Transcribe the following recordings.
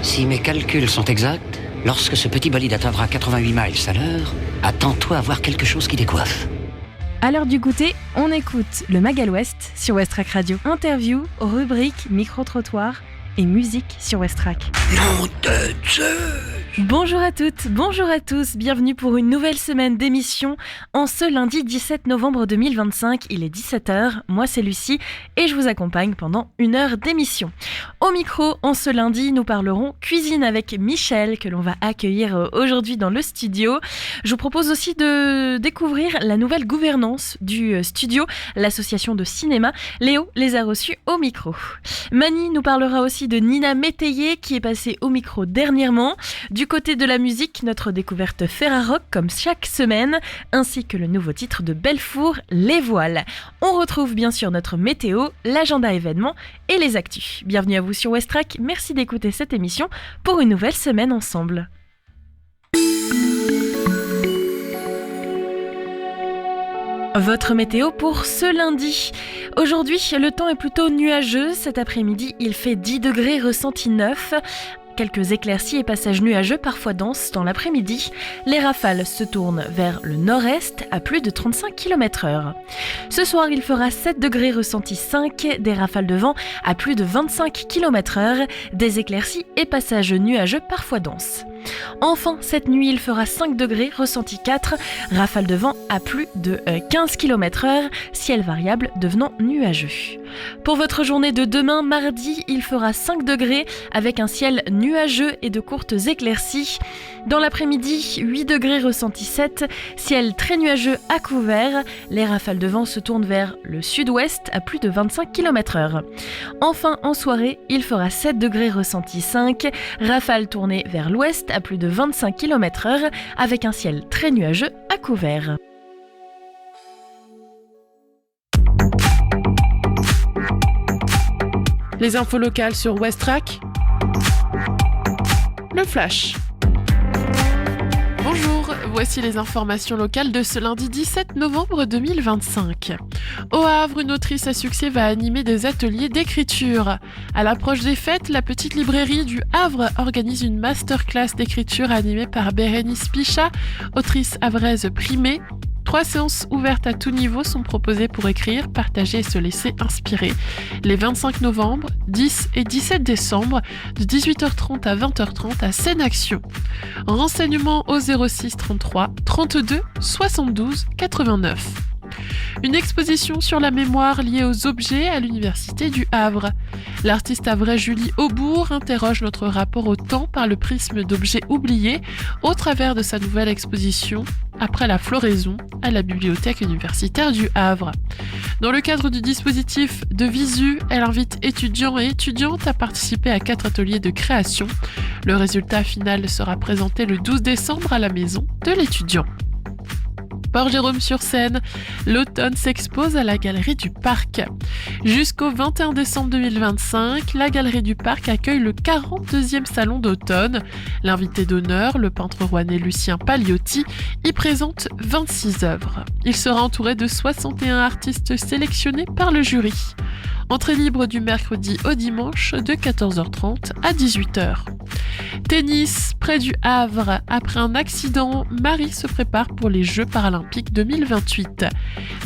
Si mes calculs sont exacts, lorsque ce petit bolide atteindra 88 miles à l'heure, attends-toi à voir quelque chose qui décoiffe. À l'heure du goûter, on écoute le Magal West sur Westrack Radio. Interview, rubrique, micro-trottoir et musique sur Westrack. Non de Zeus! Bonjour à toutes, bonjour à tous, bienvenue pour une nouvelle semaine d'émission en ce lundi 17 novembre 2025, il est 17h, moi c'est Lucie et je vous accompagne pendant une heure d'émission. Au micro, en ce lundi, nous parlerons cuisine avec Michel que l'on va accueillir aujourd'hui dans le studio. Je vous propose aussi de découvrir la nouvelle gouvernance du studio, l'association de cinéma. Léo les a reçus au micro. Mani nous parlera aussi de Nina Métayer qui est passée au micro dernièrement. Du côté de la musique, notre découverte Ferrarock comme chaque semaine, ainsi que le nouveau titre de Belfour, Les Voiles. On retrouve bien sûr notre météo, l'agenda événements et les actus. Bienvenue à vous sur Westrack, merci d'écouter cette émission pour une nouvelle semaine ensemble. Votre météo pour ce lundi. Aujourd'hui, le temps est plutôt nuageux. Cet après-midi, il fait 10 degrés, ressenti 9. Quelques éclaircies et passages nuageux, parfois denses dans l'après-midi. Les rafales se tournent vers le nord-est à plus de 35 km/h. Ce soir, il fera 7 degrés, ressenti 5, des rafales de vent à plus de 25 km/h, des éclaircies et passages nuageux, parfois denses. Enfin, cette nuit, il fera 5 degrés, ressenti 4, rafales de vent à plus de 15 km/h, ciel variable devenant nuageux. Pour votre journée de demain, mardi, il fera 5 degrés avec un ciel nuageux et de courtes éclaircies. Dans l'après-midi, 8 degrés, ressenti 7, ciel très nuageux à couvert. Les rafales de vent se tournent vers le sud-ouest à plus de 25 km/h. Enfin, en soirée, il fera 7 degrés, ressenti 5, rafales tournées vers l'ouest à plus de 25 km/h avec un ciel très nuageux à couvert. Les infos locales sur Westrack. Le Flash. Bonjour, voici les informations locales de ce lundi 17 novembre 2025. Au Havre, une autrice à succès va animer des ateliers d'écriture. À l'approche des fêtes, la petite librairie du Havre organise une masterclass d'écriture animée par Bérénice Pichat, autrice havraise primée. 3 séances ouvertes à tout niveau sont proposées pour écrire, partager et se laisser inspirer. Les 25 novembre, 10 et 17 décembre, de 18h30 à 20h30 à Seine-Action. Renseignements au 06 33 32 72 89. Une exposition sur la mémoire liée aux objets à l'Université du Havre. L'artiste havraise Julie Aubourg interroge notre rapport au temps par le prisme d'objets oubliés au travers de sa nouvelle exposition Après la floraison à la Bibliothèque universitaire du Havre. Dans le cadre du dispositif de Visu, elle invite étudiants et étudiantes à participer à 4 ateliers de création. Le résultat final sera présenté le 12 décembre à la maison de l'étudiant. Port-Jérôme-sur-Seine, l'automne s'expose à la Galerie du Parc. Jusqu'au 21 décembre 2025, la Galerie du Parc accueille le 42e salon d'automne. L'invité d'honneur, le peintre rouennais Lucien Pagliotti, y présente 26 œuvres. Il sera entouré de 61 artistes sélectionnés par le jury. Entrée libre du mercredi au dimanche de 14h30 à 18h. Tennis, près du Havre. Après un accident, Marie se prépare pour les Jeux paralympiques 2028.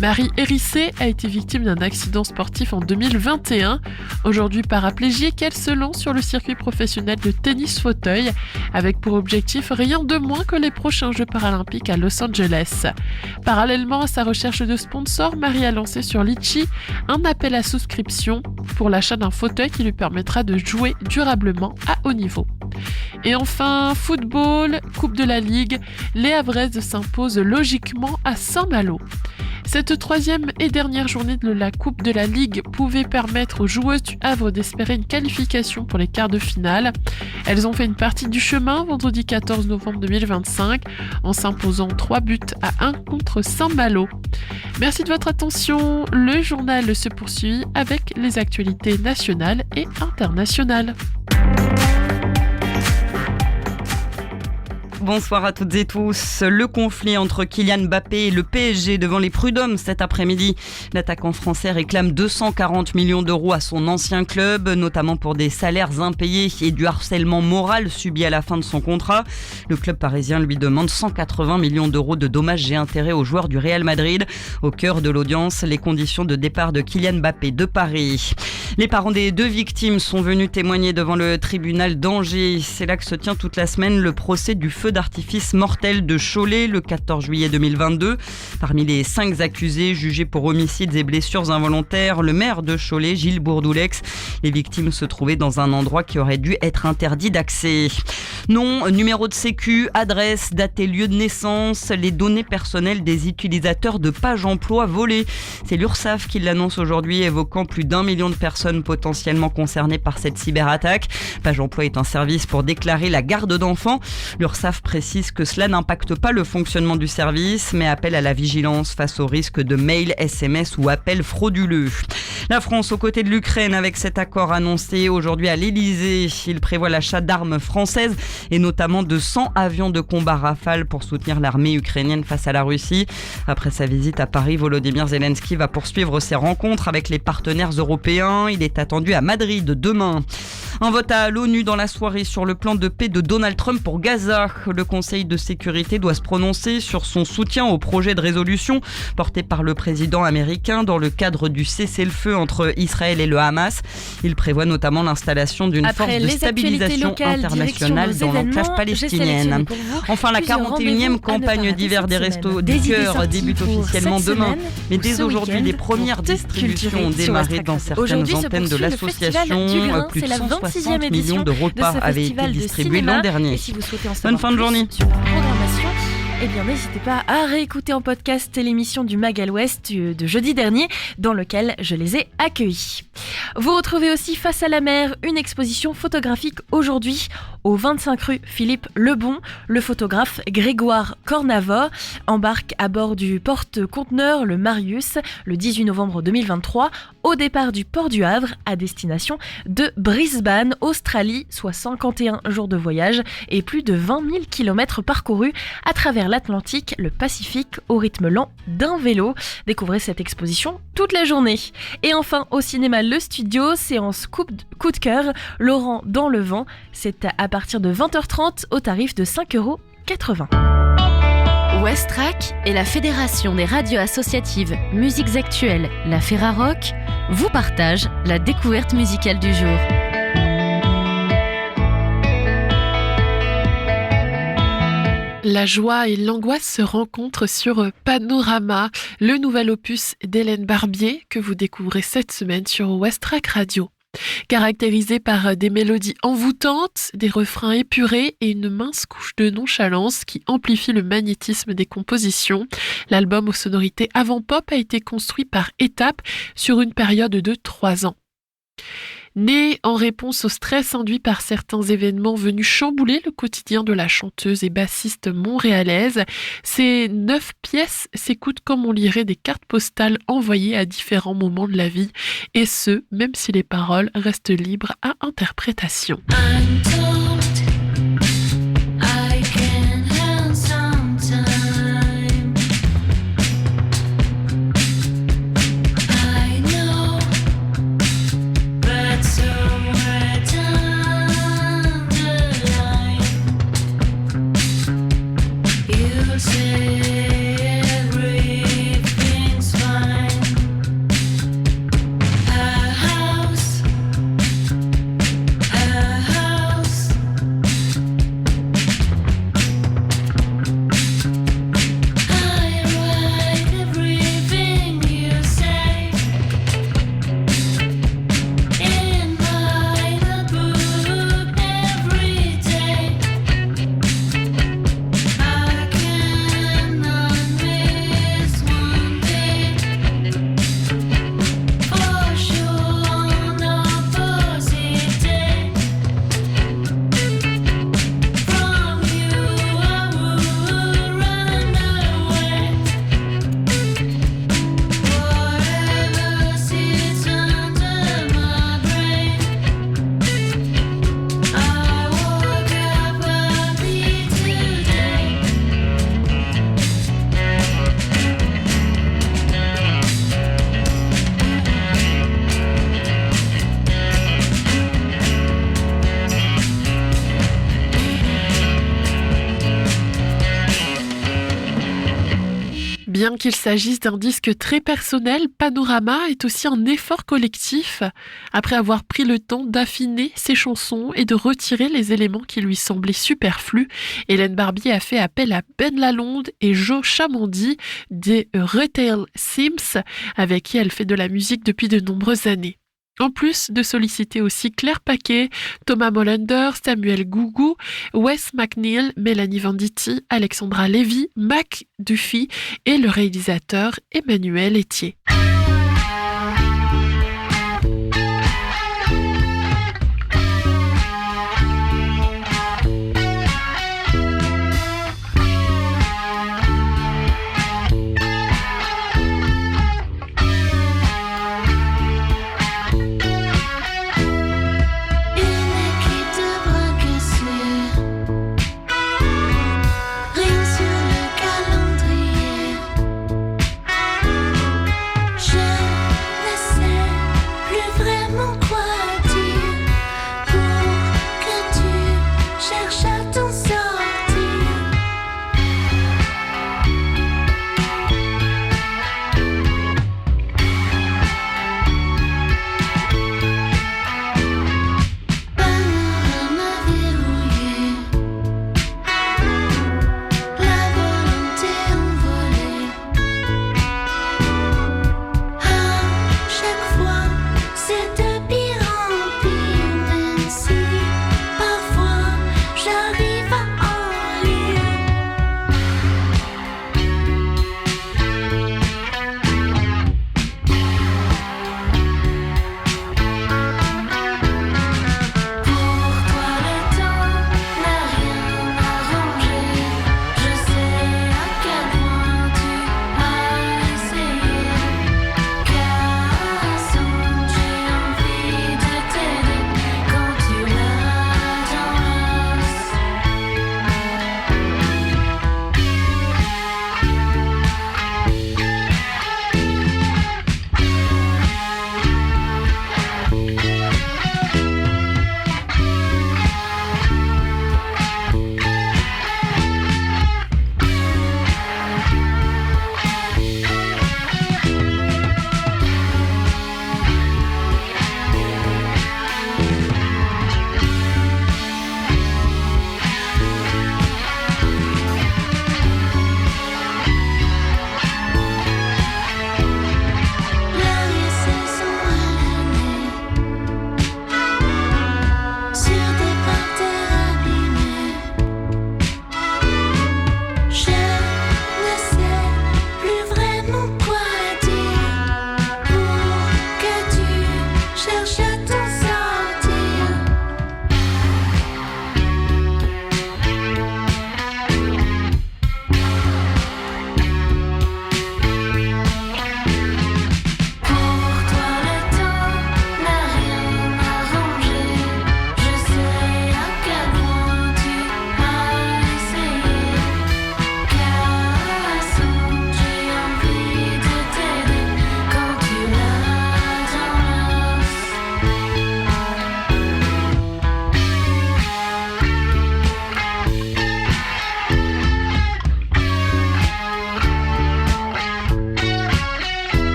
Marie Hérissé a été victime d'un accident sportif en 2021. Aujourd'hui paraplégique, elle se lance sur le circuit professionnel de tennis fauteuil, avec pour objectif rien de moins que les prochains Jeux paralympiques à Los Angeles. Parallèlement à sa recherche de sponsors, Marie a lancé sur Litchi un appel à souscription pour l'achat d'un fauteuil qui lui permettra de jouer durablement à haut niveau. Et enfin, football, Coupe de la Ligue, les Havraises s'imposent logiquement à Saint-Malo. Cette 3e et dernière journée de la Coupe de la Ligue pouvait permettre aux joueuses du Havre d'espérer une qualification pour les quarts de finale. Elles ont fait une partie du chemin vendredi 14 novembre 2025 en s'imposant 3 buts à 1 contre Saint-Malo. Merci de votre attention. Le journal se poursuit avec les actualités nationales et internationales. bonsoir à toutes et tous. Le conflit entre Kylian Mbappé et le PSG devant les prud'hommes cet après-midi. L'attaquant français réclame 240 millions d'euros à son ancien club, notamment pour des salaires impayés et du harcèlement moral subi à la fin de son contrat. Le club parisien lui demande 180 millions d'euros de dommages et intérêts aux joueurs du Real Madrid. Au cœur de l'audience, les conditions de départ de Kylian Mbappé de Paris. Les parents des deux victimes sont venus témoigner devant le tribunal d'Angers. C'est là que se tient toute la semaine le procès du feu d'artifice mortel de Cholet le 14 juillet 2022. Parmi les 5 accusés jugés pour homicides et blessures involontaires, le maire de Cholet, Gilles Bourdoulex. Les victimes se trouvaient dans un endroit qui aurait dû être interdit d'accès. Nom, numéro de sécu, adresse, date et lieu de naissance, les données personnelles des utilisateurs de Page Emploi volées. C'est l'URSSAF qui l'annonce aujourd'hui, évoquant plus d'1 million de personnes potentiellement concernées par cette cyberattaque. Page Emploi est un service pour déclarer la garde d'enfants. L'URSSAF précise que cela n'impacte pas le fonctionnement du service, mais appelle à la vigilance face au risque de mails, SMS ou appels frauduleux. La France aux côtés de l'Ukraine avec cet accord annoncé aujourd'hui à l'Elysée. Il prévoit l'achat d'armes françaises et notamment de 100 avions de combat Rafale pour soutenir l'armée ukrainienne face à la Russie. Après sa visite à Paris, Volodymyr Zelensky va poursuivre ses rencontres avec les partenaires européens. Il est attendu à Madrid demain. Un vote à l'ONU dans la soirée sur le plan de paix de Donald Trump pour Gaza. Le Conseil de sécurité doit se prononcer sur son soutien au projet de résolution porté par le président américain dans le cadre du cessez-le-feu entre Israël et le Hamas. Il prévoit notamment l'installation d'une force de stabilisation internationale dans l'enclave palestinienne. Enfin, la 41e campagne d'hiver des Restos du Cœur débute officiellement demain. Mais dès aujourd'hui, les premières distributions ont démarré dans certaines antennes de l'association. Plus de 160 millions de repas avaient été distribués l'an dernier. Bonne fin de journée. Eh bien, n'hésitez pas à réécouter en podcast l'émission du Mag à l'Ouest de jeudi dernier, dans lequel je les ai accueillis. Vous retrouvez aussi Face à la mer, une exposition photographique aujourd'hui au 25 rue Philippe Lebon. Le photographe Grégoire Cornavor embarque à bord du porte-conteneur le Marius le 18 novembre 2023 au départ du port du Havre à destination de Brisbane, Australie, soit 51 jours de voyage et plus de 20 000 km parcourus à travers l'Atlantique, le Pacifique au rythme lent d'un vélo. Découvrez cette exposition toute la journée. Et enfin, au cinéma Le Studio, séance coup de cœur, Laurent dans le vent. C'est à partir de 20h30 au tarif de 5,80 €. Westrack et la Fédération des radios associatives Musiques Actuelles, la Ferrarock, vous partagent la découverte musicale du jour. La joie et l'angoisse se rencontrent sur Panorama, le nouvel opus d'Hélène Barbier que vous découvrez cette semaine sur Westrack Radio. Caractérisé par des mélodies envoûtantes, des refrains épurés et une mince couche de nonchalance qui amplifie le magnétisme des compositions, l'album aux sonorités avant-pop a été construit par étapes sur une période de 3 ans. Né en réponse au stress induit par certains événements venus chambouler le quotidien de la chanteuse et bassiste montréalaise, ces 9 pièces s'écoutent comme on lirait des cartes postales envoyées à différents moments de la vie, et ce, même si les paroles restent libres à interprétation. House Bien qu'il s'agisse d'un disque très personnel, Panorama est aussi un effort collectif. Après avoir pris le temps d'affiner ses chansons et de retirer les éléments qui lui semblaient superflus, Hélène Barbier a fait appel à Ben Lalonde et Joe Chamandi des Retail Sims, avec qui elle fait de la musique depuis de nombreuses années. En plus de solliciter aussi Claire Paquet, Thomas Molander, Samuel Gougou, Wes McNeil, Mélanie Venditti, Alexandra Lévy, Mac Duffy et le réalisateur Emmanuel Etier.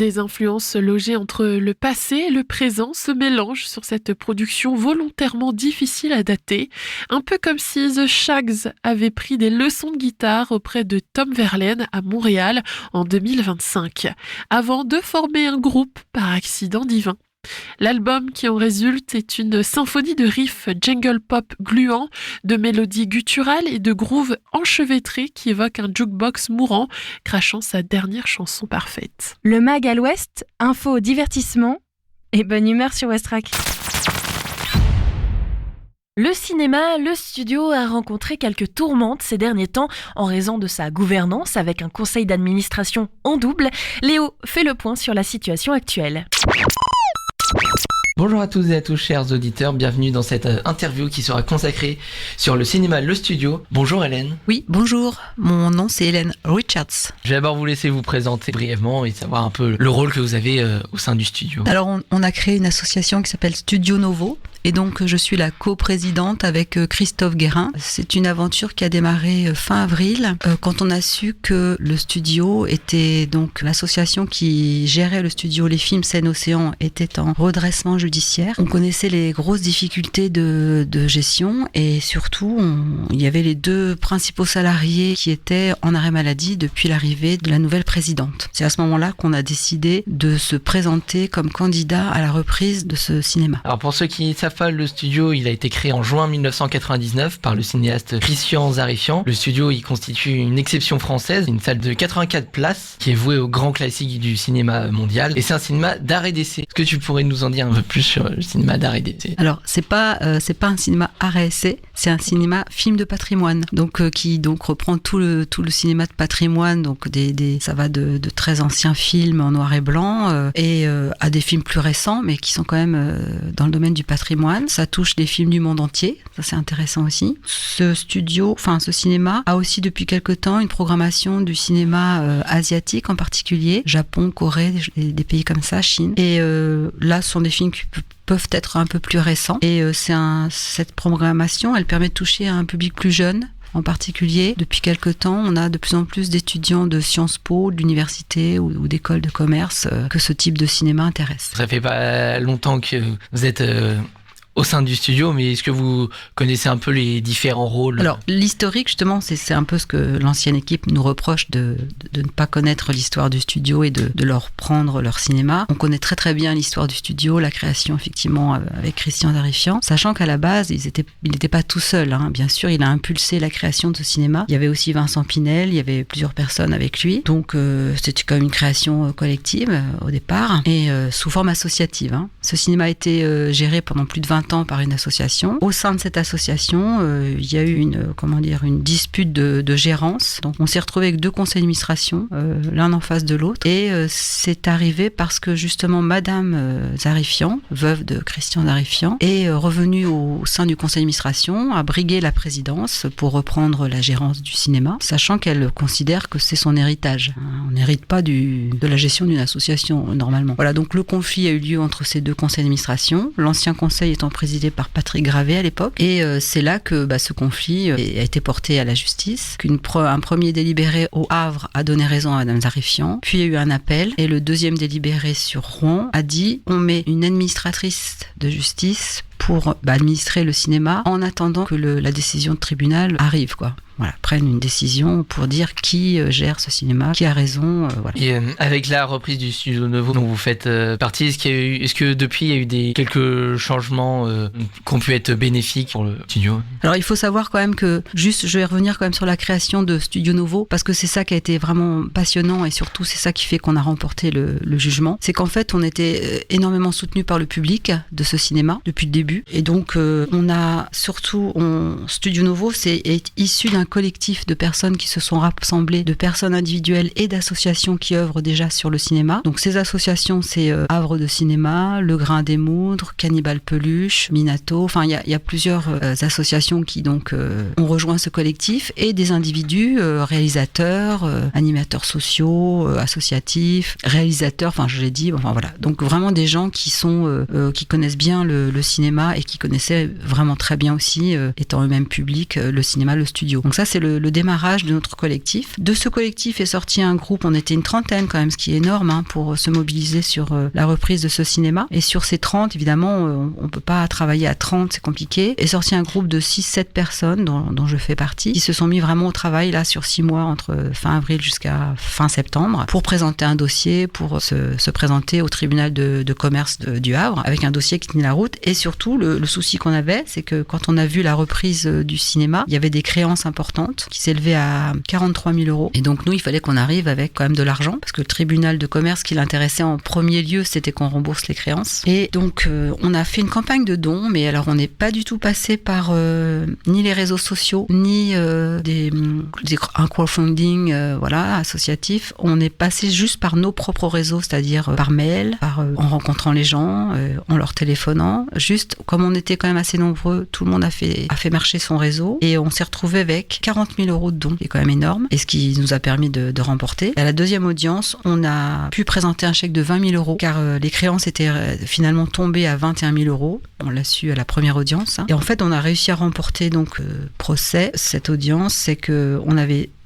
Des influences logées entre le passé et le présent se mélangent sur cette production volontairement difficile à dater, un peu comme si The Shags avait pris des leçons de guitare auprès de Tom Verlaine à Montréal en 2025, avant de former un groupe par accident divin. L'album qui en résulte est une symphonie de riffs jungle pop gluants, de mélodies gutturales et de grooves enchevêtrés qui évoquent un jukebox mourant, crachant sa dernière chanson parfaite. Le mag à l'ouest, info, divertissement et bonne humeur sur Westrack. Le cinéma, le studio a rencontré quelques tourmentes ces derniers temps en raison de sa gouvernance avec un conseil d'administration en double. Léo fait le point sur la situation actuelle. Bonjour à toutes et à tous, chers auditeurs, bienvenue dans cette interview qui sera consacrée sur le cinéma Le Studio. Bonjour Hélène. Oui, bonjour, mon nom c'est Hélène Richards. Je vais d'abord vous laisser vous présenter brièvement et savoir un peu le rôle que vous avez au sein du studio. Alors on a créé une association qui s'appelle Studio Novo. Et donc, je suis la coprésidente avec Christophe Guérin. C'est une aventure qui a démarré fin avril, quand on a su que le studio était donc l'association qui gérait le studio Les Films Seine-Océan était en redressement judiciaire. On connaissait les grosses difficultés de gestion et surtout, il y avait les 2 principaux salariés qui étaient en arrêt maladie depuis l'arrivée de la nouvelle présidente. C'est à ce moment-là qu'on a décidé de se présenter comme candidat à la reprise de ce cinéma. Alors pour ceux qui savent pas, le studio, il a été créé en juin 1999 par le cinéaste Christian Zarifian. Le studio, il constitue une exception française, une salle de 84 places qui est vouée aux grands classiques du cinéma mondial. Et c'est un cinéma d'art et d'essai. Est-ce que tu pourrais nous en dire un peu plus sur le cinéma d'art et d'essai ? Alors, c'est pas un cinéma art et essai, c'est un cinéma film de patrimoine. Donc, qui reprend tout le cinéma de patrimoine. Donc, ça va de très anciens films en noir et blanc à des films plus récents, mais qui sont quand même dans le domaine du patrimoine. Ça touche des films du monde entier, ça c'est intéressant aussi. Ce cinéma a aussi depuis quelque temps une programmation du cinéma asiatique en particulier, Japon, Corée, des pays comme ça, Chine. Et là, ce sont des films qui peuvent être un peu plus récents. Et cette programmation, elle permet de toucher à un public plus jeune. En particulier, depuis quelque temps, on a de plus en plus d'étudiants de Sciences Po, de l'université ou d'écoles de commerce que ce type de cinéma intéresse. Ça fait pas longtemps que vous êtes au sein du studio, mais est-ce que vous connaissez un peu les différents rôles ? Alors, l'historique, justement, c'est un peu ce que l'ancienne équipe nous reproche de ne pas connaître l'histoire du studio et de leur prendre leur cinéma. On connaît très très bien l'histoire du studio, la création, effectivement, avec Christian Zarifian, sachant qu'à la base, il n'était pas tout seul. Bien sûr, il a impulsé la création de ce cinéma. Il y avait aussi Vincent Pinel, il y avait plusieurs personnes avec lui. Donc, c'était quand même une création collective au départ et sous forme associative. Ce cinéma a été géré pendant plus de 20 ans par une association. Au sein de cette association, il y a eu une dispute de gérance. Donc on s'est retrouvé avec 2 conseils d'administration, l'un en face de l'autre. Et c'est arrivé parce que justement Madame Zarifian, veuve de Christian Zarifian, est revenue au sein du conseil d'administration, a brigué la présidence pour reprendre la gérance du cinéma, sachant qu'elle considère que c'est son héritage. On n'hérite pas de la gestion d'une association normalement. Voilà, donc le conflit a eu lieu entre ces 2 conseils d'administration, l'ancien conseil étant présidé par Patrick Gravé à l'époque, et c'est là que ce conflit a été porté à la justice, un premier délibéré au Havre a donné raison à Madame Zarifian, puis il y a eu un appel, et le deuxième délibéré sur Rouen a dit on met une administratrice de justice pour administrer le cinéma en attendant que la décision de tribunal arrive, quoi. Voilà, prennent une décision pour dire qui gère ce cinéma, qui a raison. Voilà. Et avec la reprise du Studio Novo dont vous faites partie, est-ce que depuis il y a eu quelques changements qui ont pu être bénéfiques pour le studio ? Alors il faut savoir quand même que, je vais revenir quand même sur la création de Studio Novo, parce que c'est ça qui a été vraiment passionnant et surtout c'est ça qui fait qu'on a remporté le jugement. C'est qu'en fait on était énormément soutenu par le public de ce cinéma depuis le début. Et donc Studio Novo est issu d'un collectif de personnes qui se sont rassemblées, de personnes individuelles et d'associations qui œuvrent déjà sur le cinéma. Donc ces associations, c'est Havre de Cinéma, Le Grain des Moudres, Cannibale Peluche, Minato, enfin il y a plusieurs associations qui donc ont rejoint ce collectif, et des individus, réalisateurs, animateurs sociaux, associatifs, réalisateurs, enfin je l'ai dit, enfin voilà. Donc vraiment des gens qui connaissent bien le cinéma et qui connaissaient vraiment très bien aussi, étant eux-mêmes publics, le cinéma, le studio. Donc ça, c'est le démarrage de notre collectif. De ce collectif est sorti un groupe, on était une 30aine quand même, ce qui est énorme pour se mobiliser sur la reprise de ce cinéma. Et sur ces 30, évidemment, on peut pas travailler à 30, c'est compliqué. Est sorti un groupe de 6-7 personnes, dont je fais partie, qui se sont mis vraiment au travail là sur 6 mois, entre fin avril jusqu'à fin septembre, pour présenter un dossier, pour se présenter au tribunal de commerce du Havre, avec un dossier qui tenait la route. Et surtout, le souci qu'on avait, c'est que quand on a vu la reprise du cinéma, il y avait des créances importantes importante qui s'élevait à 43 000 euros. Et donc nous, il fallait qu'on arrive avec quand même de l'argent parce que le tribunal de commerce qui l'intéressait en premier lieu, c'était qu'on rembourse les créances. Et donc on a fait une campagne de dons, mais alors on n'est pas du tout passé par ni les réseaux sociaux, ni un crowdfunding associatif. On est passé juste par nos propres réseaux, c'est-à-dire par mail, en rencontrant les gens, en leur téléphonant. Juste, comme on était quand même assez nombreux, tout le monde a fait marcher son réseau et on s'est retrouvé avec 40 000 euros de dons, qui est quand même énorme, et ce qui nous a permis de remporter. À la deuxième audience, on a pu présenter un chèque de 20 000 euros car les créances étaient finalement tombées à 21 000 euros. On l'a su à la première audience. Et en fait, on a réussi à remporter procès. Cette audience, c'est que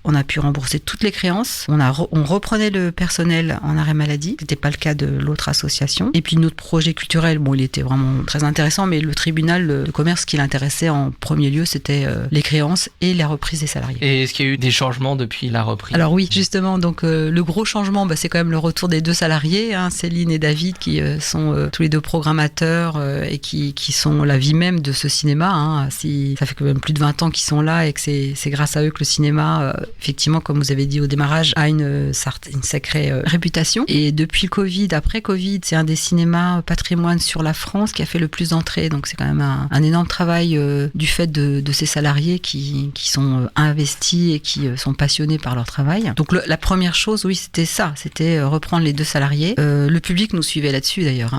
on a pu rembourser toutes les créances. On reprenait le personnel en arrêt maladie. C'était pas le cas de l'autre association. Et puis notre projet culturel, il était vraiment très intéressant, mais le tribunal de commerce, ce qui l'intéressait en premier lieu, c'était les créances et la reprise des salariés. Et est-ce qu'il y a eu des changements depuis la reprise ? Alors oui, justement, donc le gros changement, c'est quand même le retour des 2 salariés, Céline et David, qui sont tous les 2 programmateurs et qui sont la vie même de ce cinéma. Ça fait quand même plus de 20 ans qu'ils sont là et que c'est grâce à eux que le cinéma effectivement, comme vous avez dit au démarrage, a une sacrée réputation. Et depuis le Covid, après Covid, c'est un des cinémas patrimoine sur la France qui a fait le plus d'entrées. Donc c'est quand même un énorme travail du fait de ces salariés qui sont investis et qui sont passionnés par leur travail. Donc la première chose, oui, c'était ça, c'était reprendre les 2 salariés. Le public nous suivait là-dessus d'ailleurs,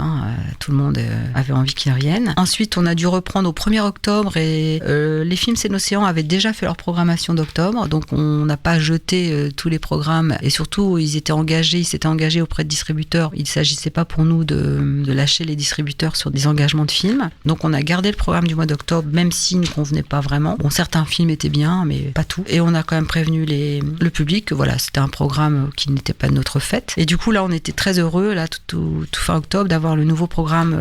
tout le monde avait envie qu'ils reviennent. Ensuite, on a dû reprendre au 1er octobre et les films C'est l'Océan avaient déjà fait leur programmation d'octobre, donc on n'a pas jeté tous les programmes et surtout ils s'étaient engagés auprès de distributeurs. Il ne s'agissait pas pour nous de lâcher les distributeurs sur des engagements de films. Donc on a gardé le programme du mois d'octobre même s'il ne convenait pas vraiment. Bon, certains films étaient bien mais pas tout. Et on a quand même prévenu le public que c'était un programme qui n'était pas de notre fête. Et du coup là on était très heureux là tout fin octobre d'avoir le nouveau programme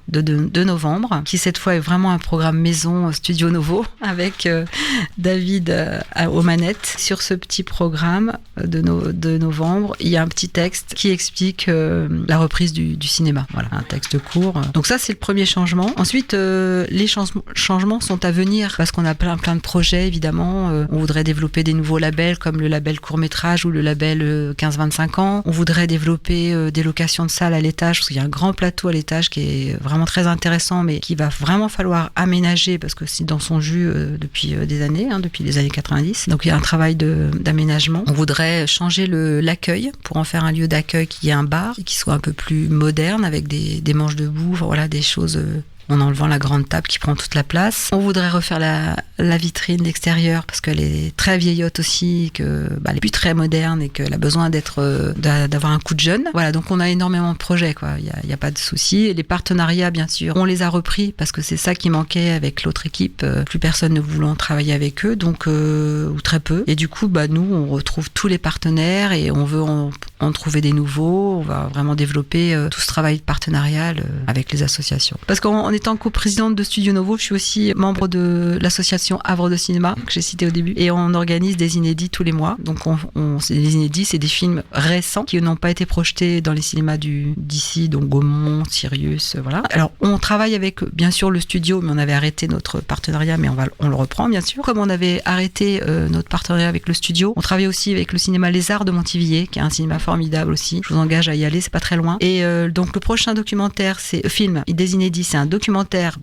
de novembre qui cette fois est vraiment un programme maison Studio Novo avec David aux manettes. Sur ce petit programme de novembre, il y a un petit texte qui explique la reprise du cinéma. Voilà, un texte court. Donc ça, c'est le premier changement. Ensuite, les changements sont à venir parce qu'on a plein de projets, évidemment. On voudrait développer des nouveaux labels comme le label court-métrage ou le label 15-25 ans. On voudrait développer des locations de salles à l'étage parce qu'il y a un grand plateau à l'étage qui est vraiment très intéressant mais qu'il va vraiment falloir aménager parce que c'est dans son jus depuis des années, depuis les années 90. Donc il y a un travail d'aménagement. On voudrait changer l'accueil pour en faire un lieu d'accueil qui est un bar et qui soit un peu plus moderne avec des manches debout, des choses en enlevant la grande table qui prend toute la place. On voudrait refaire la vitrine d'extérieur parce qu'elle est très vieillotte aussi, que elle est plus très moderne et qu'elle a besoin d'avoir un coup de jeune. Voilà, donc on a énormément de projets, quoi. Il y a pas de souci. Et les partenariats, bien sûr, on les a repris parce que c'est ça qui manquait avec l'autre équipe. Plus personne ne voulant travailler avec eux, donc ou très peu. Et du coup, nous, on retrouve tous les partenaires et on veut en trouver des nouveaux. On va vraiment développer tout ce travail partenarial avec les associations. Parce qu'en étant coprésidente de Studio Novo, je suis aussi membre de l'association Havre de Cinéma, que j'ai cité au début, et on organise des inédits tous les mois. Donc les inédits, c'est des films récents qui n'ont pas été projetés dans les cinémas d'ici, donc Gaumont, Sirius, voilà. Alors on travaille avec bien sûr le studio, mais on avait arrêté notre partenariat, mais on le reprend bien sûr. Comme on avait arrêté notre partenariat avec le studio, on travaille aussi avec le cinéma Les Arts de Montivilliers, qui est un cinéma formidable aussi. Je vous engage à y aller, c'est pas très loin. Et donc le prochain documentaire, des inédits, c'est un documentaire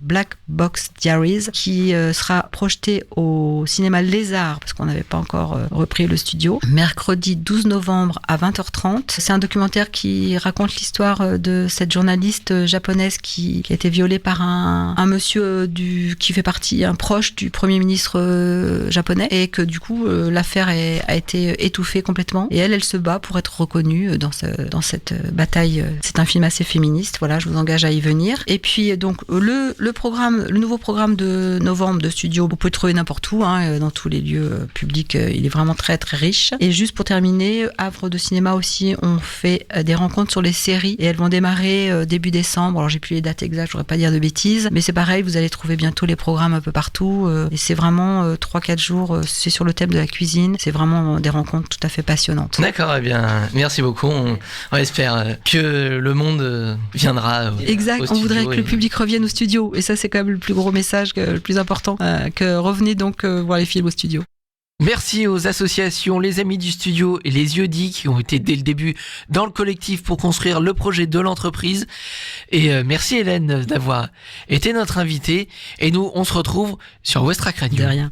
Black Box Diaries qui sera projeté au cinéma Les Arts parce qu'on n'avait pas encore repris le studio mercredi 12 novembre à 20h30. C'est un documentaire qui raconte l'histoire de cette journaliste japonaise qui a été violée par un monsieur qui fait partie, un proche du premier ministre japonais et que du coup l'affaire a été étouffée complètement et elle se bat pour être reconnue dans cette bataille. C'est un film assez féministe, voilà, je vous engage à y venir. Et puis donc le nouveau programme de novembre de studio, vous pouvez le trouver n'importe où, dans tous les lieux publics, il est vraiment très très riche. Et juste pour terminer, Havre de Cinéma aussi, on fait des rencontres sur les séries et elles vont démarrer début décembre. Alors j'ai plus les dates exactes, je voudrais pas dire de bêtises, mais c'est pareil, vous allez trouver bientôt les programmes un peu partout et c'est vraiment 3-4 jours, c'est sur le thème de la cuisine, c'est vraiment des rencontres tout à fait passionnantes. D'accord, eh bien merci beaucoup, on espère que le monde viendra exact, on voudrait que le public revienne au studio et ça c'est quand même le plus gros message, le plus important, que revenez donc voir les films au studio. Merci aux associations, les Amis du Studio et les Yeux-Dits qui ont été dès le début dans le collectif pour construire le projet de l'entreprise. Et merci Hélène d'avoir été notre invitée. Et nous, on se retrouve sur Westrack Radio. De rien.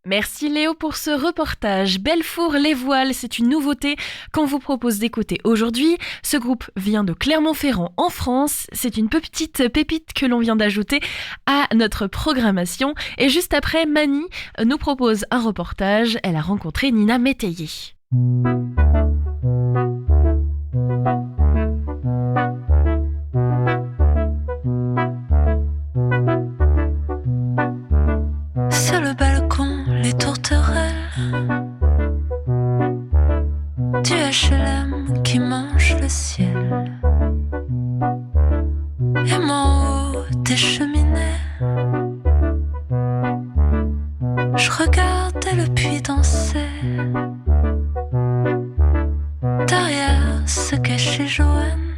Merci Léo pour ce reportage. Bellefour les voiles, c'est une nouveauté qu'on vous propose d'écouter aujourd'hui. Ce groupe vient de Clermont-Ferrand en France. C'est une petite pépite que l'on vient d'ajouter à notre programmation. Et juste après, Mani nous propose un reportage. Elle a rencontré Nina Métayer. Sur le balcon, les tourterelles du HLM qui mange le ciel. Et moi en haut des cheminées, je regardais le puits danser. Derrière se cachait Joanne,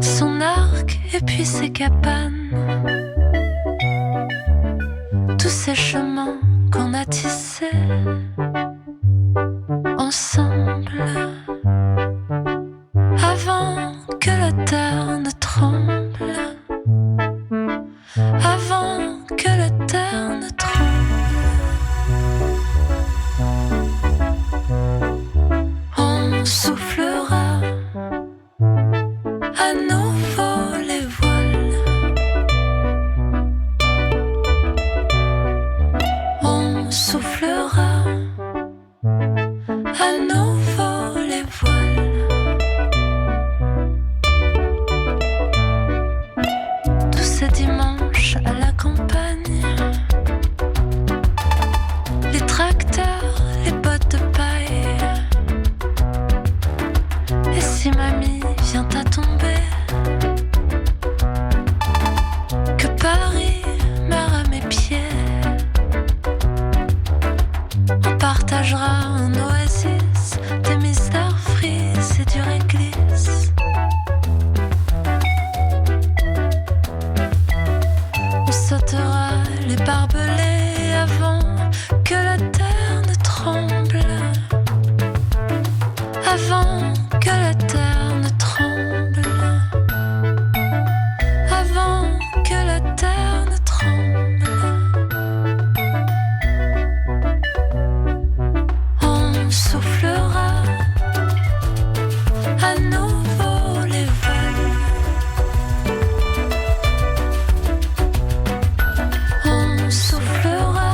son arc et puis ses cabanes. Tous ces chemins qu'on a tissés ensemble, avant que la terre ne tremble, avant que la terre ne tremble. On soufflera à nouveau les voiles. On soufflera à nouveau les voiles. Tous ces dimanches à la campagne, les tracteurs, les bottes de paille. Et si mamie vient à tomber, que Paris meurt à mes pieds, on partagera un oasis, des mystères frises et du réglisse. On sautera les barbelés avant que la terre ne tremble, avant que la terre ne tremble, avant que la terre ne tremble. On soufflera à nouveau les voiles. On soufflera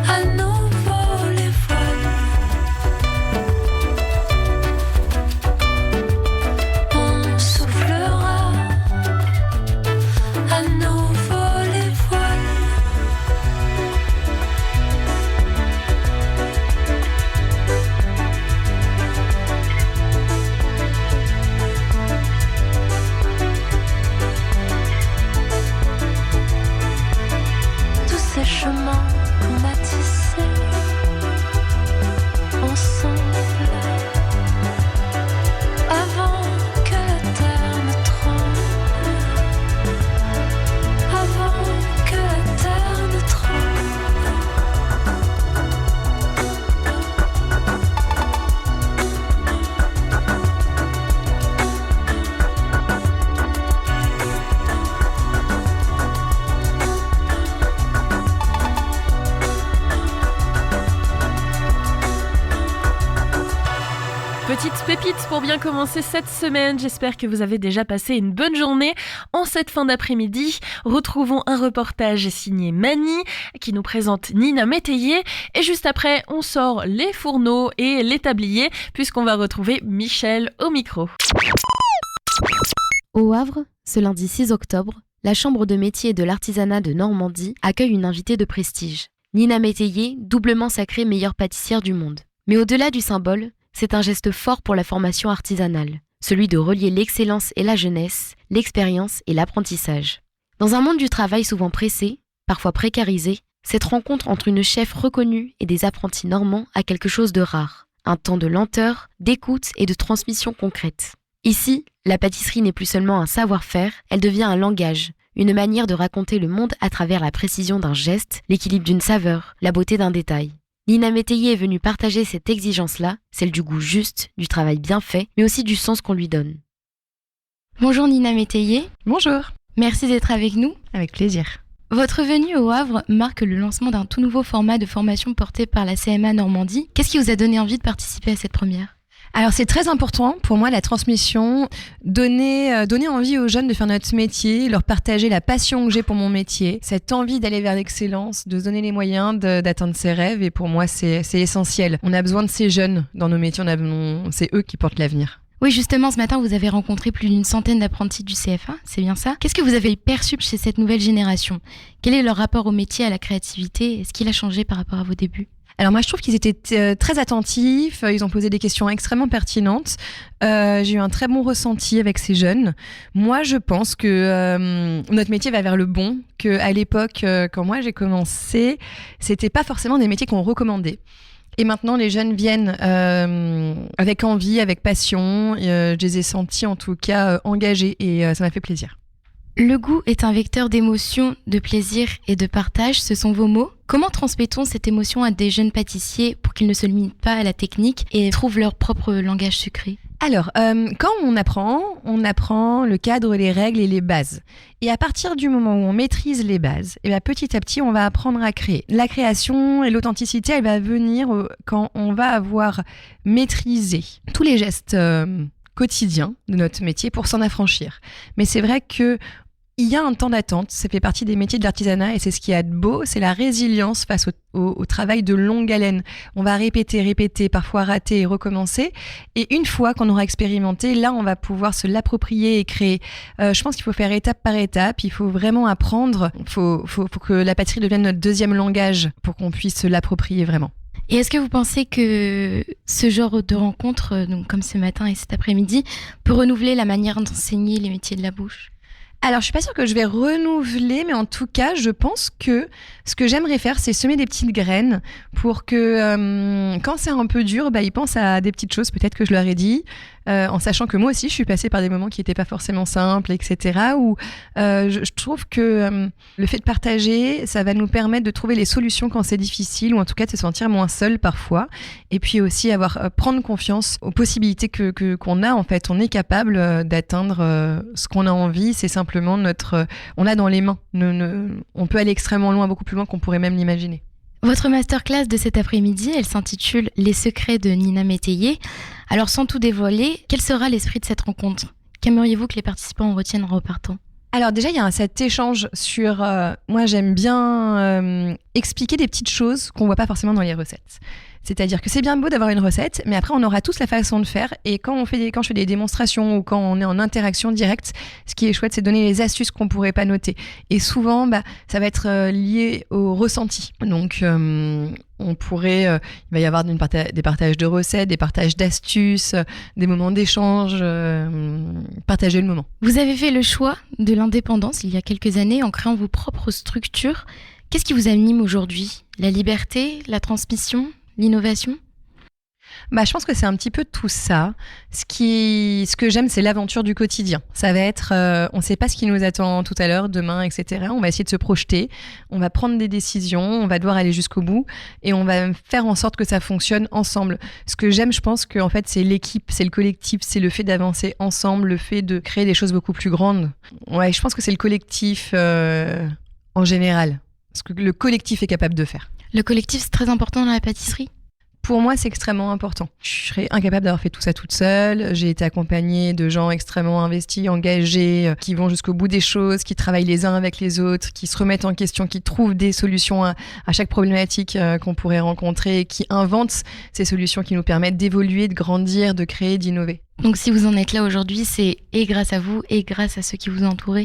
à nouveau les voiles. On soufflera à nouveau les voiles. Tous ces chemins qu'on a tissés ensemble, avant que la terre ne tremble, avant que la terre ne tremble. Petite pépite pour bien commencer cette semaine. J'espère que vous avez déjà passé une bonne journée. En cette fin d'après-midi, retrouvons un reportage signé Mani qui nous présente Nina Métayer. Et juste après, on sort les fourneaux et les tabliers puisqu'on va retrouver Michel au micro. Au Havre, ce lundi 6 octobre, la Chambre de métier et de l'artisanat de Normandie accueille une invitée de prestige. Nina Métayer, doublement sacrée meilleure pâtissière du monde. Mais au-delà du symbole, c'est un geste fort pour la formation artisanale, celui de relier l'excellence et la jeunesse, l'expérience et l'apprentissage. Dans un monde du travail souvent pressé, parfois précarisé, cette rencontre entre une chef reconnue et des apprentis normands a quelque chose de rare, un temps de lenteur, d'écoute et de transmission concrète. Ici, la pâtisserie n'est plus seulement un savoir-faire, elle devient un langage, une manière de raconter le monde à travers la précision d'un geste, l'équilibre d'une saveur, la beauté d'un détail. Nina Métayer est venue partager cette exigence-là, celle du goût juste, du travail bien fait, mais aussi du sens qu'on lui donne. Bonjour Nina Métayer. Bonjour. Merci d'être avec nous. Avec plaisir. Votre venue au Havre marque le lancement d'un tout nouveau format de formation porté par la CMA Normandie. Qu'est-ce qui vous a donné envie de participer à cette première ? Alors c'est très important pour moi, la transmission, donner envie aux jeunes de faire notre métier, leur partager la passion que j'ai pour mon métier, cette envie d'aller vers l'excellence, de se donner les moyens d'atteindre ses rêves, et pour moi c'est essentiel. On a besoin de ces jeunes dans nos métiers, c'est eux qui portent l'avenir. Oui, justement, ce matin, vous avez rencontré plus d'une centaine d'apprentis du CFA, c'est bien ça ? Qu'est-ce que vous avez perçu chez cette nouvelle génération ? Quel est leur rapport au métier, à la créativité ? Est-ce qu'il a changé par rapport à vos débuts ? Alors moi, je trouve qu'ils étaient très attentifs, ils ont posé des questions extrêmement pertinentes. J'ai eu un très bon ressenti avec ces jeunes. Moi, je pense que notre métier va vers le bon, qu'à l'époque, quand moi j'ai commencé, c'était pas forcément des métiers qu'on recommandait. Et maintenant, les jeunes viennent avec envie, avec passion. Je les ai sentis en tout cas engagés, et ça m'a fait plaisir. Le goût est un vecteur d'émotion, de plaisir et de partage, ce sont vos mots. Comment transmettons cette émotion à des jeunes pâtissiers pour qu'ils ne se limitent pas à la technique et trouvent leur propre langage sucré ? Alors, quand on apprend le cadre, les règles et les bases. Et à partir du moment où on maîtrise les bases, et bien petit à petit, on va apprendre à créer. La création et l'authenticité, elle va venir quand on va avoir maîtrisé tous les gestes quotidiens de notre métier pour s'en affranchir. Mais c'est vrai que il y a un temps d'attente, ça fait partie des métiers de l'artisanat, et c'est ce qui est beau, c'est la résilience face au travail de longue haleine. On va répéter, parfois rater et recommencer, et une fois qu'on aura expérimenté, là on va pouvoir se l'approprier et créer. Je pense qu'il faut faire étape par étape, il faut vraiment apprendre, il faut que la pâtisserie devienne notre deuxième langage pour qu'on puisse se l'approprier vraiment. Et est-ce que vous pensez que ce genre de rencontre, donc comme ce matin et cet après-midi, peut renouveler la manière d'enseigner les métiers de la bouche ? Alors, je suis pas sûre que je vais renouveler, mais en tout cas, je pense que ce que j'aimerais faire, c'est semer des petites graines pour que quand c'est un peu dur, ils pensent à des petites choses, peut-être que je leur ai dit, en sachant que moi aussi, je suis passée par des moments qui n'étaient pas forcément simples, etc. Où je trouve que le fait de partager, ça va nous permettre de trouver les solutions quand c'est difficile, ou en tout cas de se sentir moins seul parfois. Et puis aussi prendre confiance aux possibilités qu'on a. En fait, on est capable d'atteindre ce qu'on a envie. C'est simplement on l'a dans les mains. On peut aller extrêmement loin, beaucoup plus loin qu'on pourrait même l'imaginer. Votre masterclass de cet après-midi, elle s'intitule « Les secrets de Nina Métayer ». Alors sans tout dévoiler, quel sera l'esprit de cette rencontre ? Qu'aimeriez-vous que les participants en retiennent en repartant ? Alors déjà, il y a cet échange sur... moi, j'aime bien expliquer des petites choses qu'on ne voit pas forcément dans les recettes. C'est-à-dire que c'est bien beau d'avoir une recette, mais après, on aura tous la façon de faire. Et quand je fais des démonstrations ou quand on est en interaction directe, ce qui est chouette, c'est de donner les astuces qu'on ne pourrait pas noter. Et souvent, ça va être lié au ressenti. Donc, il va y avoir des partages de recettes, des partages d'astuces, des moments d'échange, partager le moment. Vous avez fait le choix de l'indépendance il y a quelques années en créant vos propres structures. Qu'est-ce qui vous anime aujourd'hui ? La liberté, la transmission ? L'innovation ? Je pense que c'est un petit peu tout ça. Ce que j'aime, c'est l'aventure du quotidien. Ça va être, on ne sait pas ce qui nous attend tout à l'heure, demain, etc. On va essayer de se projeter, on va prendre des décisions, on va devoir aller jusqu'au bout et on va faire en sorte que ça fonctionne ensemble. Ce que j'aime, je pense que en fait, c'est l'équipe, c'est le collectif, c'est le fait d'avancer ensemble, le fait de créer des choses beaucoup plus grandes. Ouais, je pense que c'est le collectif en général, ce que le collectif est capable de faire. Le collectif, c'est très important dans la pâtisserie ? Pour moi, c'est extrêmement important. Je serais incapable d'avoir fait tout ça toute seule. J'ai été accompagnée de gens extrêmement investis, engagés, qui vont jusqu'au bout des choses, qui travaillent les uns avec les autres, qui se remettent en question, qui trouvent des solutions à chaque problématique qu'on pourrait rencontrer, qui inventent ces solutions qui nous permettent d'évoluer, de grandir, de créer, d'innover. Donc si vous en êtes là aujourd'hui, c'est et grâce à vous et grâce à ceux qui vous entourent ?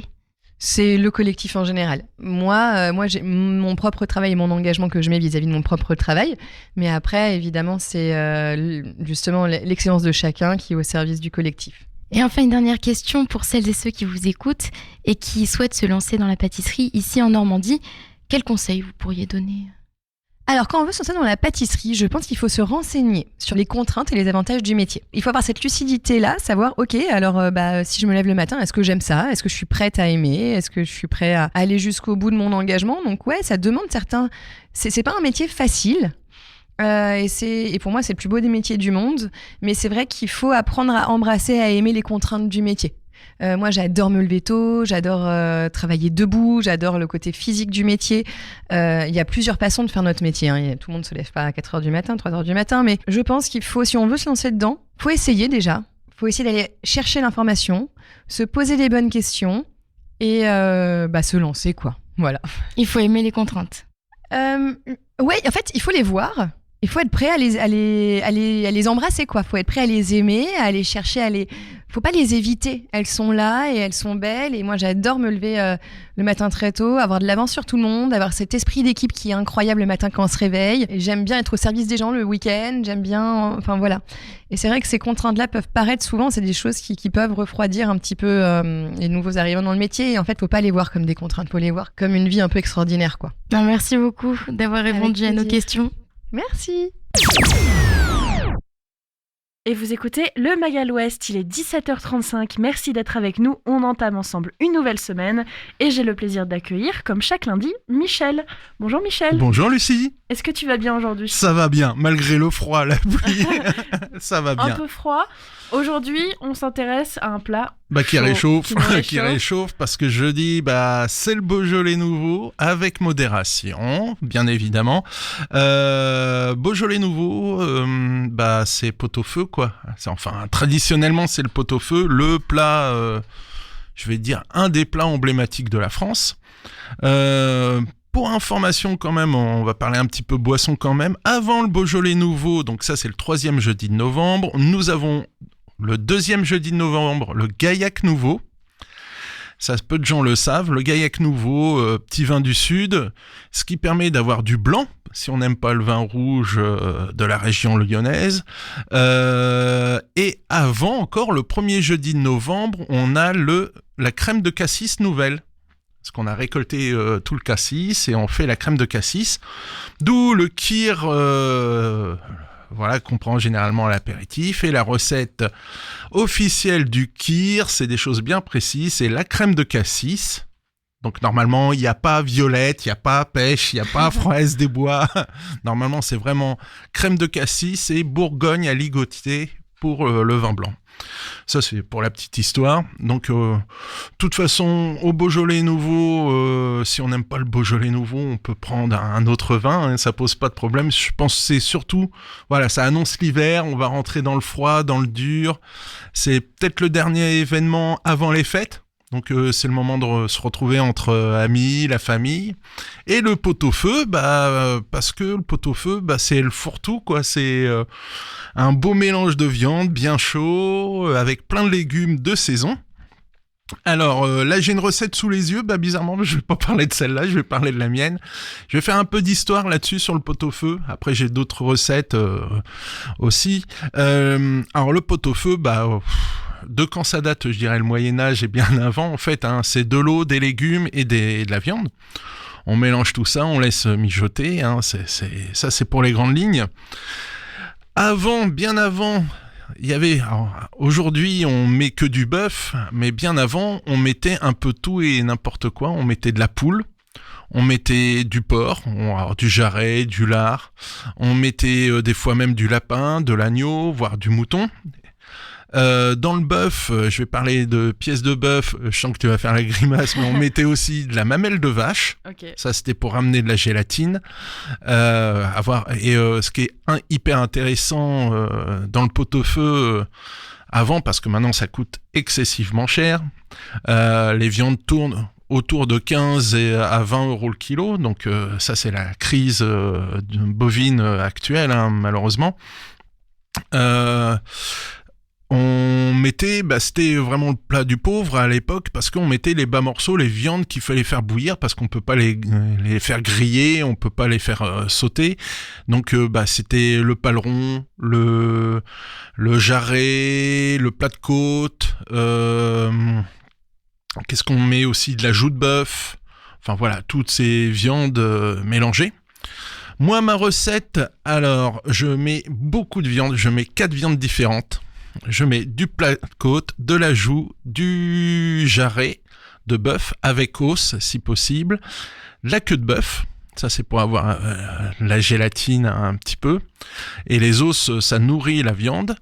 C'est le collectif en général. Moi, j'ai mon propre travail et mon engagement que je mets vis-à-vis de mon propre travail. Mais après, évidemment, c'est justement l'excellence de chacun qui est au service du collectif. Et enfin, une dernière question pour celles et ceux qui vous écoutent et qui souhaitent se lancer dans la pâtisserie ici en Normandie. Quels conseils vous pourriez donner ? Alors, quand on veut se lancer dans la pâtisserie, je pense qu'il faut se renseigner sur les contraintes et les avantages du métier. Il faut avoir cette lucidité-là, savoir, ok, alors si je me lève le matin, est-ce que j'aime ça ? Est-ce que je suis prête à aimer ? Est-ce que je suis prête à aller jusqu'au bout de mon engagement ? Donc ouais, ça demande certains... C'est pas un métier facile. Et pour moi, c'est le plus beau des métiers du monde. Mais c'est vrai qu'il faut apprendre à embrasser, à aimer les contraintes du métier. Moi, j'adore me lever tôt, j'adore travailler debout, j'adore le côté physique du métier. Il y a plusieurs façons de faire notre métier. Tout le monde ne se lève pas à 4h du matin, 3h du matin. Mais je pense qu'il faut, si on veut se lancer dedans, il faut essayer déjà. Il faut essayer d'aller chercher l'information, se poser les bonnes questions et se lancer, quoi. Voilà. Il faut aimer les contraintes. Ouais, en fait, il faut les voir. Il faut être prêt à les embrasser, quoi. Il faut être prêt à les aimer, à les chercher, faut pas les éviter. Elles sont là et elles sont belles. Et moi, j'adore me lever le matin très tôt, avoir de l'avance sur tout le monde, avoir cet esprit d'équipe qui est incroyable le matin quand on se réveille. Et j'aime bien être au service des gens le week-end. J'aime bien... Enfin, voilà. Et c'est vrai que ces contraintes-là peuvent paraître souvent, c'est des choses qui peuvent refroidir un petit peu les nouveaux arrivants dans le métier. Et en fait, faut pas les voir comme des contraintes. Faut les voir comme une vie un peu extraordinaire, quoi. Non, merci beaucoup d'avoir répondu à nos questions. Merci. Et vous écoutez le Magal Ouest, il est 17h35, merci d'être avec nous, on entame ensemble une nouvelle semaine et j'ai le plaisir d'accueillir, comme chaque lundi, Michel. Bonjour Michel. Bonjour Lucie. Est-ce que tu vas bien aujourd'hui ? Ça va bien, malgré le froid, la pluie, ça va bien. Un peu froid. Aujourd'hui, on s'intéresse à un plat qui réchauffe parce que jeudi, c'est le Beaujolais nouveau avec modération, bien évidemment. Beaujolais nouveau, c'est pot-au-feu, quoi. Traditionnellement, c'est le pot-au-feu, le plat, je vais dire, un des plats emblématiques de la France. Pour information quand même, on va parler un petit peu boisson quand même. Avant le Beaujolais nouveau, donc ça c'est le 3e jeudi de novembre, nous avons le 2e jeudi de novembre, le Gaillac nouveau. Ça, peu de gens le savent. Le Gaillac nouveau, petit vin du Sud, ce qui permet d'avoir du blanc, si on n'aime pas le vin rouge de la région lyonnaise. Et avant encore, le 1er jeudi de novembre, on a la crème de cassis nouvelle. Parce qu'on a récolté tout le cassis et on fait la crème de cassis. D'où le kir... qu'on prend généralement à l'apéritif. Et la recette officielle du kir, c'est des choses bien précises, c'est la crème de cassis. Donc normalement, il n'y a pas violette, il n'y a pas pêche, il n'y a pas fraise des bois. Normalement, c'est vraiment crème de cassis et Bourgogne à ligoter pour le vin blanc. Ça, c'est pour la petite histoire. Donc, de toute façon, au Beaujolais nouveau, si on n'aime pas le Beaujolais nouveau, on peut prendre un autre vin, ça pose pas de problème. Je pense que c'est surtout, ça annonce l'hiver, on va rentrer dans le froid, dans le dur. C'est peut-être le dernier événement avant les fêtes. Donc c'est le moment de se retrouver entre amis, la famille. Et le pot-au-feu, parce que le pot-au-feu, c'est le fourre-tout, quoi. C'est un beau mélange de viande bien chaud, avec plein de légumes de saison. Alors là, j'ai une recette sous les yeux. Bizarrement, je vais pas parler de celle-là, je vais parler de la mienne. Je vais faire un peu d'histoire là-dessus sur le pot-au-feu. Après, j'ai d'autres recettes aussi. Alors le pot-au-feu, de quand ça date, je dirais le Moyen-Âge et bien avant, en fait, c'est de l'eau, des légumes et de la viande. On mélange tout ça, on laisse mijoter, ça c'est pour les grandes lignes. Bien avant, il y avait... aujourd'hui, on met que du bœuf, mais bien avant, on mettait un peu tout et n'importe quoi. On mettait de la poule, on mettait du porc, du jarret, du lard, on mettait des fois même du lapin, de l'agneau, voire du mouton. Dans le bœuf, je vais parler de pièces de bœuf, je sens que tu vas faire la grimace, mais on mettait aussi de la mamelle de vache. Okay. Ça, c'était pour ramener de la gélatine. Ce qui est hyper intéressant dans le pot-au-feu avant, parce que maintenant ça coûte excessivement cher, les viandes tournent autour de 15 à 20 euros le kilo, donc ça c'est la crise bovine actuelle, malheureusement. On mettait, c'était vraiment le plat du pauvre à l'époque, parce qu'on mettait les bas morceaux, les viandes qu'il fallait faire bouillir, parce qu'on peut pas les faire griller, on peut pas les faire sauter. Donc c'était le paleron, le jarret, le plat de côte. Qu'est-ce qu'on met aussi, de la joue de bœuf. Enfin voilà, toutes ces viandes mélangées. Moi, ma recette, alors, je mets beaucoup de viande, je mets 4 viandes différentes. Je mets du plat de côte, de la joue, du jarret de bœuf avec os, si possible, la queue de bœuf, ça c'est pour avoir la gélatine un petit peu, et les os, ça nourrit la viande,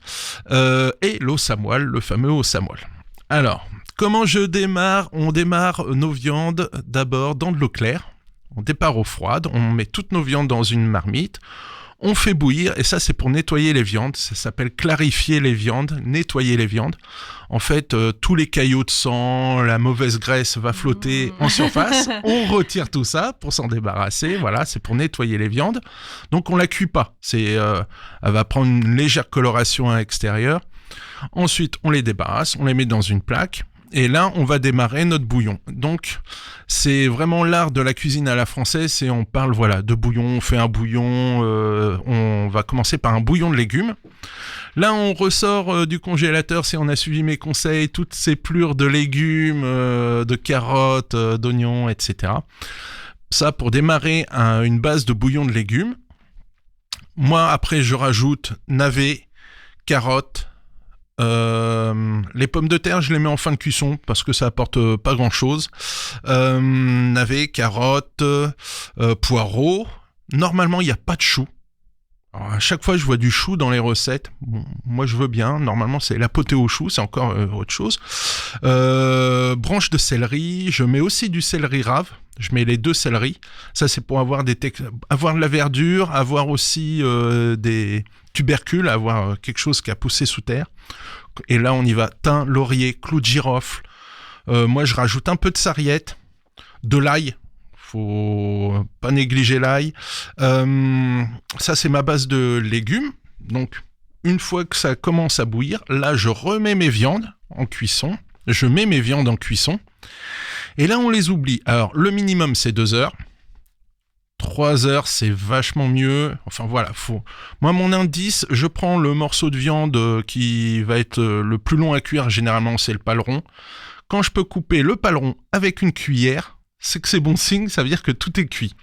et l'os à moelle, le fameux os à moelle. Alors, comment je démarre ? On démarre nos viandes d'abord dans de l'eau claire, on départ eau froide, on met toutes nos viandes dans une marmite, on fait bouillir, et ça c'est pour nettoyer les viandes, ça s'appelle clarifier les viandes, nettoyer les viandes. En fait, tous les caillots de sang, la mauvaise graisse va flotter en surface, on retire tout ça pour s'en débarrasser, voilà, c'est pour nettoyer les viandes. Donc on la cuit pas, elle va prendre une légère coloration à l'extérieur. Ensuite, on les débarrasse, on les met dans une plaque. Et là, on va démarrer notre bouillon. Donc, c'est vraiment l'art de la cuisine à la française. C'est on parle de bouillon, on fait un bouillon. On va commencer par un bouillon de légumes. Là, on ressort du congélateur, si on a suivi mes conseils, toutes ces plures de légumes, de carottes, d'oignons, etc. Ça, pour démarrer une base de bouillon de légumes. Moi, après, je rajoute navets, carottes. Les pommes de terre, je les mets en fin de cuisson parce que ça apporte pas grand chose. Navets, carottes, poireaux. Normalement, il n'y a pas de chou. Alors, à chaque fois, je vois du chou dans les recettes. Bon, moi, je veux bien. Normalement, c'est la potée au chou, c'est encore autre chose. Branches de céleri. Je mets aussi du céleri rave. Je mets les 2 céleris. Ça, c'est pour avoir avoir de la verdure, avoir aussi des tubercules, avoir quelque chose qui a poussé sous terre. Et là, on y va. Thym, laurier, clou de girofle. Moi, je rajoute un peu de sarriette, de l'ail. Faut pas négliger l'ail. Ça, c'est ma base de légumes. Donc, une fois que ça commence à bouillir, là, je remets mes viandes en cuisson. Je mets mes viandes en cuisson. Et là, on les oublie. Alors, le minimum, c'est 2 heures. 3 heures, c'est vachement mieux. Enfin, voilà, Moi, mon indice, je prends le morceau de viande qui va être le plus long à cuire. Généralement, c'est le paleron. Quand je peux couper le paleron avec une cuillère, c'est que c'est bon signe, ça veut dire que tout est cuit.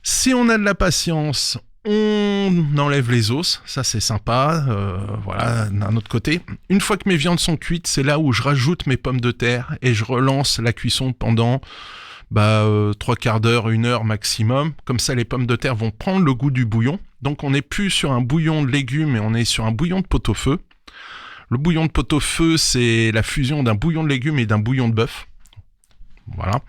Si on a de la patience, on enlève les os, ça c'est sympa, voilà, d'un autre côté. Une fois que mes viandes sont cuites, c'est là où je rajoute mes pommes de terre et je relance la cuisson pendant 3/4 d'heure, 1 heure maximum. Comme ça, les pommes de terre vont prendre le goût du bouillon. Donc on n'est plus sur un bouillon de légumes, mais on est sur un bouillon de pot-au-feu. Le bouillon de pot-au-feu, c'est la fusion d'un bouillon de légumes et d'un bouillon de bœuf. Voilà.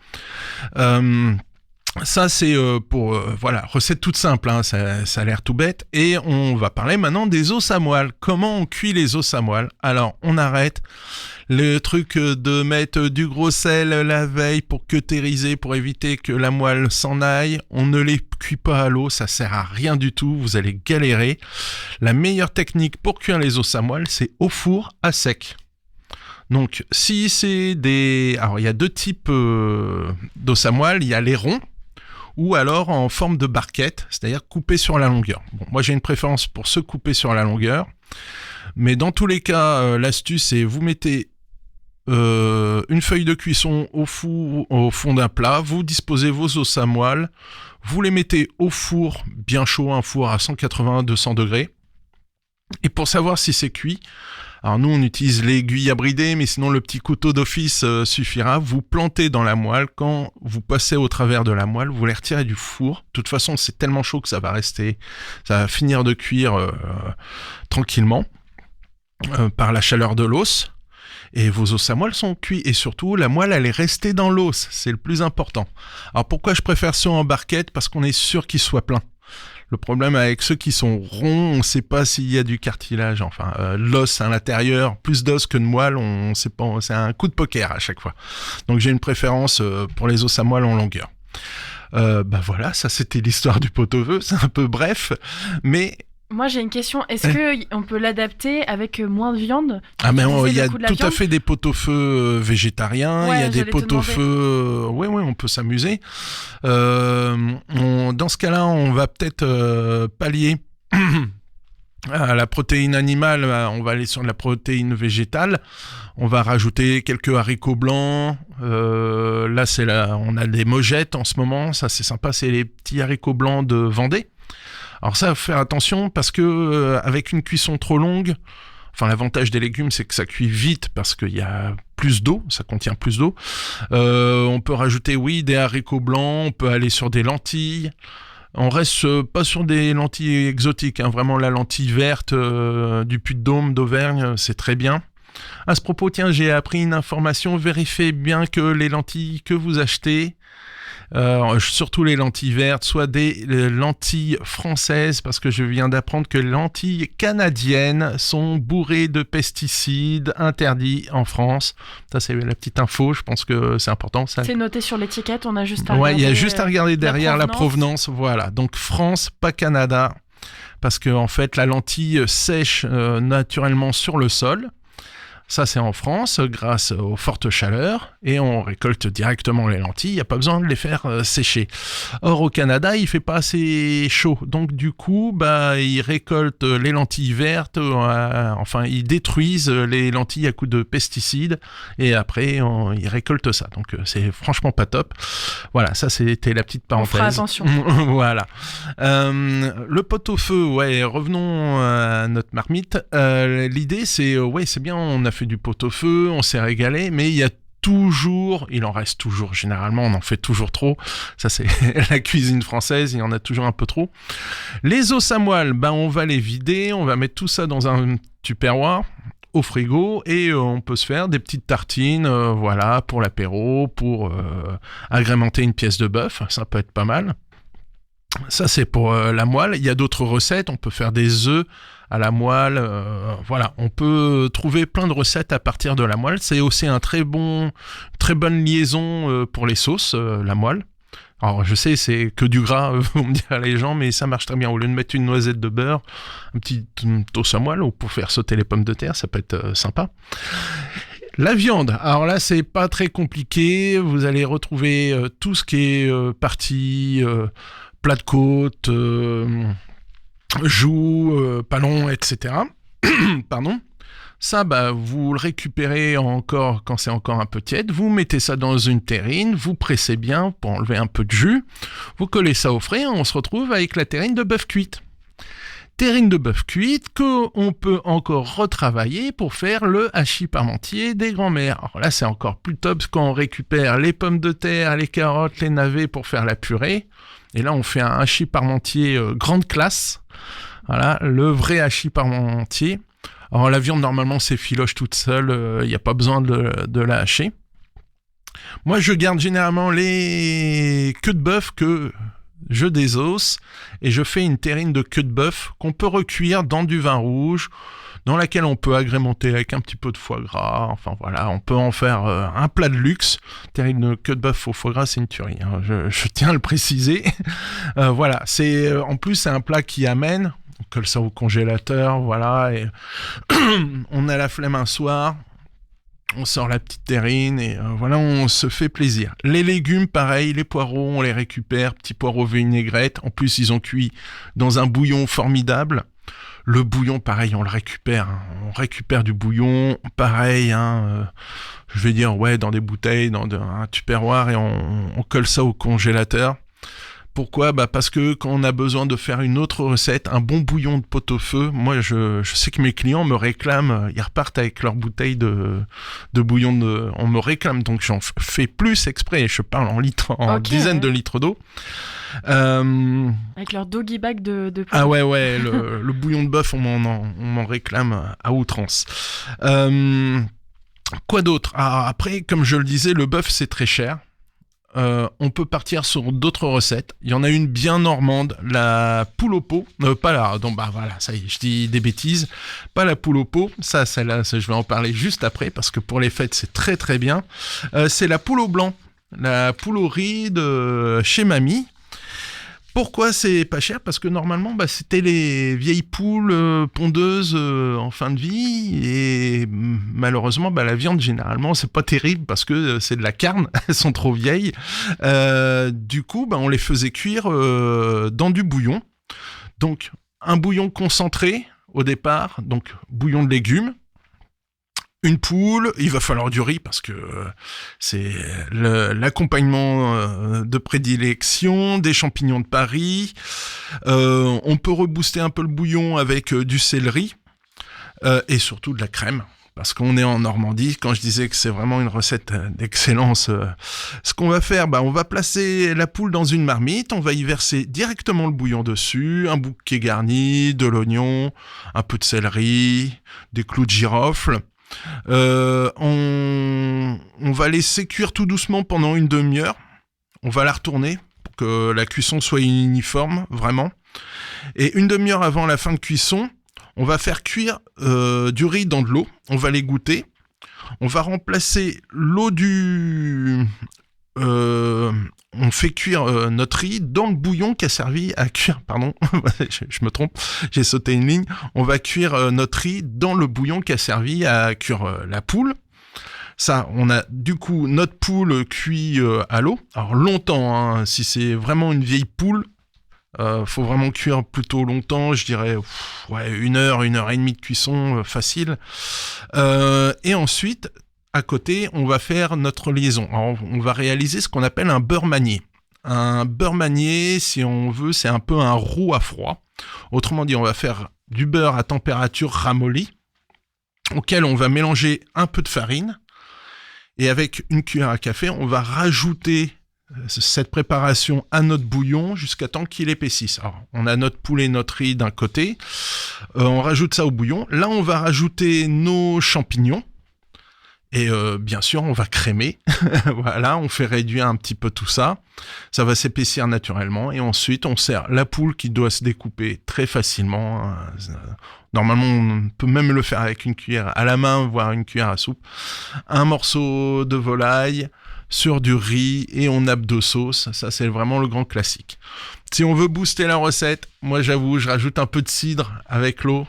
Ça, c'est recette toute simple, hein, ça a l'air tout bête. Et on va parler maintenant des os à moelle. Comment on cuit les os à moelle ? Alors, on arrête le truc de mettre du gros sel la veille pour cautériser, pour éviter que la moelle s'en aille. On ne les cuit pas à l'eau, ça sert à rien du tout, vous allez galérer. La meilleure technique pour cuire les os à moelle, c'est au four à sec. Donc, si c'est Alors, il y a 2 types d'os à moelle. Il y a les ronds, ou alors en forme de barquette, c'est-à-dire coupé sur la longueur. Bon, moi, j'ai une préférence pour ceux coupés sur la longueur. Mais dans tous les cas, l'astuce, c'est vous mettez une feuille de cuisson au fond d'un plat, vous disposez vos os à moelle, vous les mettez au four bien chaud, un four à 180-200 degrés. Et pour savoir si c'est cuit, alors nous on utilise l'aiguille à brider, mais sinon le petit couteau d'office suffira. Vous plantez dans la moelle, quand vous passez au travers de la moelle, vous les retirez du four. De toute façon c'est tellement chaud que ça va finir de cuire tranquillement par la chaleur de l'os. Et vos os à moelle sont cuits. Et surtout, la moelle, elle est restée dans l'os. C'est le plus important. Alors pourquoi je préfère ceux en barquette ? Parce qu'on est sûr qu'ils soient pleins. Le problème avec ceux qui sont ronds, on ne sait pas s'il y a du cartilage. Enfin, l'os à l'intérieur, plus d'os que de moelle, on sait pas. C'est un coup de poker à chaque fois. Donc j'ai une préférence pour les os à moelle en longueur. Voilà, ça c'était l'histoire du pot-au-feu. C'est un peu bref, mais... Moi j'ai une question, est-ce qu'on peut l'adapter avec moins de viande ? Ah mais il y a tout à fait des pot-au-feu végétariens, il y a des pot-au-feu... Oui, on peut s'amuser. Dans ce cas-là, on va peut-être pallier La protéine animale, on va aller sur la protéine végétale. On va rajouter quelques haricots blancs. On a des mogettes en ce moment. Ça, c'est sympa. C'est les petits haricots blancs de Vendée. Alors ça, faut faire attention parce que avec une cuisson trop longue, l'avantage des légumes, c'est que ça cuit vite parce qu'il y a plus d'eau, ça contient plus d'eau. On peut rajouter, des haricots blancs. On peut aller sur des lentilles. On reste pas sur des lentilles exotiques, vraiment la lentille verte du Puy-de-Dôme, d'Auvergne, c'est très bien. À ce propos, tiens, j'ai appris une information, vérifiez bien que les lentilles que vous achetez, surtout les lentilles vertes, soient des lentilles françaises, parce que je viens d'apprendre que les lentilles canadiennes sont bourrées de pesticides interdits en France. Ça, c'est la petite info, je pense que c'est important. Ça... C'est noté sur l'étiquette, on a juste à regarder. Ouais, il y a juste à regarder derrière la provenance. Voilà, donc France, pas Canada, parce que en fait, la lentille sèche naturellement sur le sol. Ça, c'est en France, grâce aux fortes chaleurs, et on récolte directement les lentilles, il n'y a pas besoin de les faire sécher. Or, au Canada, il fait pas assez chaud, donc du coup, ils récoltent les lentilles vertes, ils détruisent les lentilles à coups de pesticides, et après, ils récoltent ça. Donc, c'est franchement pas top. Voilà, ça, c'était la petite parenthèse. On fera attention. Voilà. Le pot-au-feu, revenons à notre marmite. L'idée, c'est bien, on a fait du pot-au-feu, on s'est régalé, mais il en reste toujours, généralement, on en fait toujours trop. Ça, c'est la cuisine française, il y en a toujours un peu trop. Les os à moelle, on va les vider, on va mettre tout ça dans un tupperware au frigo et on peut se faire des petites tartines, pour l'apéro, pour agrémenter une pièce de bœuf, ça peut être pas mal. Ça, c'est pour la moelle. Il y a d'autres recettes, on peut faire des œufs à la moelle, on peut trouver plein de recettes à partir de la moelle. C'est aussi très bonne liaison pour les sauces, la moelle. Alors je sais, c'est que du gras, vont me dire les gens, mais ça marche très bien. Au lieu de mettre une noisette de beurre, un petit toast à moelle, ou pour faire sauter les pommes de terre, ça peut être sympa. La viande, alors là c'est pas très compliqué, vous allez retrouver tout ce qui est partie plat de côte, joues, palons, etc. Pardon. Ça, vous le récupérez encore quand c'est encore un peu tiède, vous mettez ça dans une terrine, vous pressez bien pour enlever un peu de jus, vous collez ça au frais, on se retrouve avec la terrine de bœuf cuite. Terrine de bœuf cuite qu'on peut encore retravailler pour faire le hachis parmentier des grands-mères. Alors là, c'est encore plus top quand on récupère les pommes de terre, les carottes, les navets pour faire la purée. Et là, on fait un hachis parmentier grande classe. Voilà, le vrai hachis parmentier. Alors la viande, normalement, s'effiloche toute seule. Il n'y a pas besoin de la hacher. Moi, je garde généralement les queues de bœuf que je désosse et je fais une terrine de queue de bœuf qu'on peut recuire dans du vin rouge, dans laquelle on peut agrémenter avec un petit peu de foie gras. Enfin voilà, on peut en faire un plat de luxe. Terrine de queue de bœuf au foie gras, c'est une tuerie, hein. Je tiens à le préciser. Voilà, en plus c'est un plat qui amène. On colle ça au congélateur, voilà. Et on a la flemme un soir. On sort la petite terrine et on se fait plaisir. Les légumes, pareil, les poireaux, on les récupère, petits poireaux vinaigrette. En plus, ils ont cuit dans un bouillon formidable. Le bouillon, pareil, on le récupère. Hein. On récupère du bouillon, pareil, je vais dire, dans des bouteilles, dans un tupperware et on colle ça au congélateur. Pourquoi ? Parce que quand on a besoin de faire une autre recette, un bon bouillon de pot-au-feu, moi je sais que mes clients me réclament, ils repartent avec leur bouteille de bouillon, on me réclame, donc j'en fais plus exprès, je parle en dizaines de litres d'eau. Avec leur doggy bag de pot. Ah ouais, le bouillon de bœuf, on m'en réclame à outrance. Quoi d'autre ? Après, comme je le disais, le bœuf c'est très cher. On peut partir sur d'autres recettes. Il y en a une bien normande, la poule au pot. Ça y est, je dis des bêtises. Pas la poule au pot. Ça, celle-là, je vais en parler juste après parce que pour les fêtes, c'est très très bien. C'est la poule au blanc, la poule au riz de chez Mamie. Pourquoi c'est pas cher ? Parce que normalement, c'était les vieilles poules pondeuses en fin de vie et malheureusement, la viande généralement, c'est pas terrible parce que c'est de la carne, elles sont trop vieilles. Du coup, on les faisait cuire dans du bouillon. Donc, un bouillon concentré, au départ, donc bouillon de légumes, une poule, il va falloir du riz parce que c'est l'accompagnement de prédilection, des champignons de Paris. On peut rebooster un peu le bouillon avec du céleri et surtout de la crème. Parce qu'on est en Normandie, quand je disais que c'est vraiment une recette d'excellence, ce qu'on va faire, on va placer la poule dans une marmite, on va y verser directement le bouillon dessus, un bouquet garni, de l'oignon, un peu de céleri, des clous de girofle. On va laisser cuire tout doucement pendant une demi-heure. On va la retourner pour que la cuisson soit uniforme, vraiment. Et une demi-heure avant la fin de cuisson, on va faire cuire du riz dans de l'eau. On va l'égoutter. On va remplacer l'eau on fait cuire notre riz dans le bouillon qui a servi à cuire... Pardon, je me trompe, j'ai sauté une ligne. On va cuire notre riz dans le bouillon qui a servi à cuire la poule. Ça, on a du coup notre poule cuit à l'eau. Alors longtemps, si c'est vraiment une vieille poule, faut vraiment cuire plutôt longtemps, je dirais 1 heure et demie de cuisson facile. Et ensuite, à côté, on va faire notre liaison. Alors, on va réaliser ce qu'on appelle un beurre manié. Un beurre manié, si on veut, c'est un peu un roux à froid. Autrement dit, on va faire du beurre à température ramollie, auquel on va mélanger un peu de farine. Et avec une cuillère à café, on va rajouter cette préparation à notre bouillon jusqu'à temps qu'il épaississe. Alors, on a notre poulet, notre riz d'un côté. On rajoute ça au bouillon. Là, on va rajouter nos champignons. Et bien sûr, on va crémer. Voilà, on fait réduire un petit peu tout ça. Ça va s'épaissir naturellement. Et ensuite, on sert la poule qui doit se découper très facilement. Normalement, on peut même le faire avec une cuillère à la main, voire une cuillère à soupe. Un morceau de volaille sur du riz et on nappe de sauce. Ça, c'est vraiment le grand classique. Si on veut booster la recette, moi, j'avoue, je rajoute un peu de cidre avec l'eau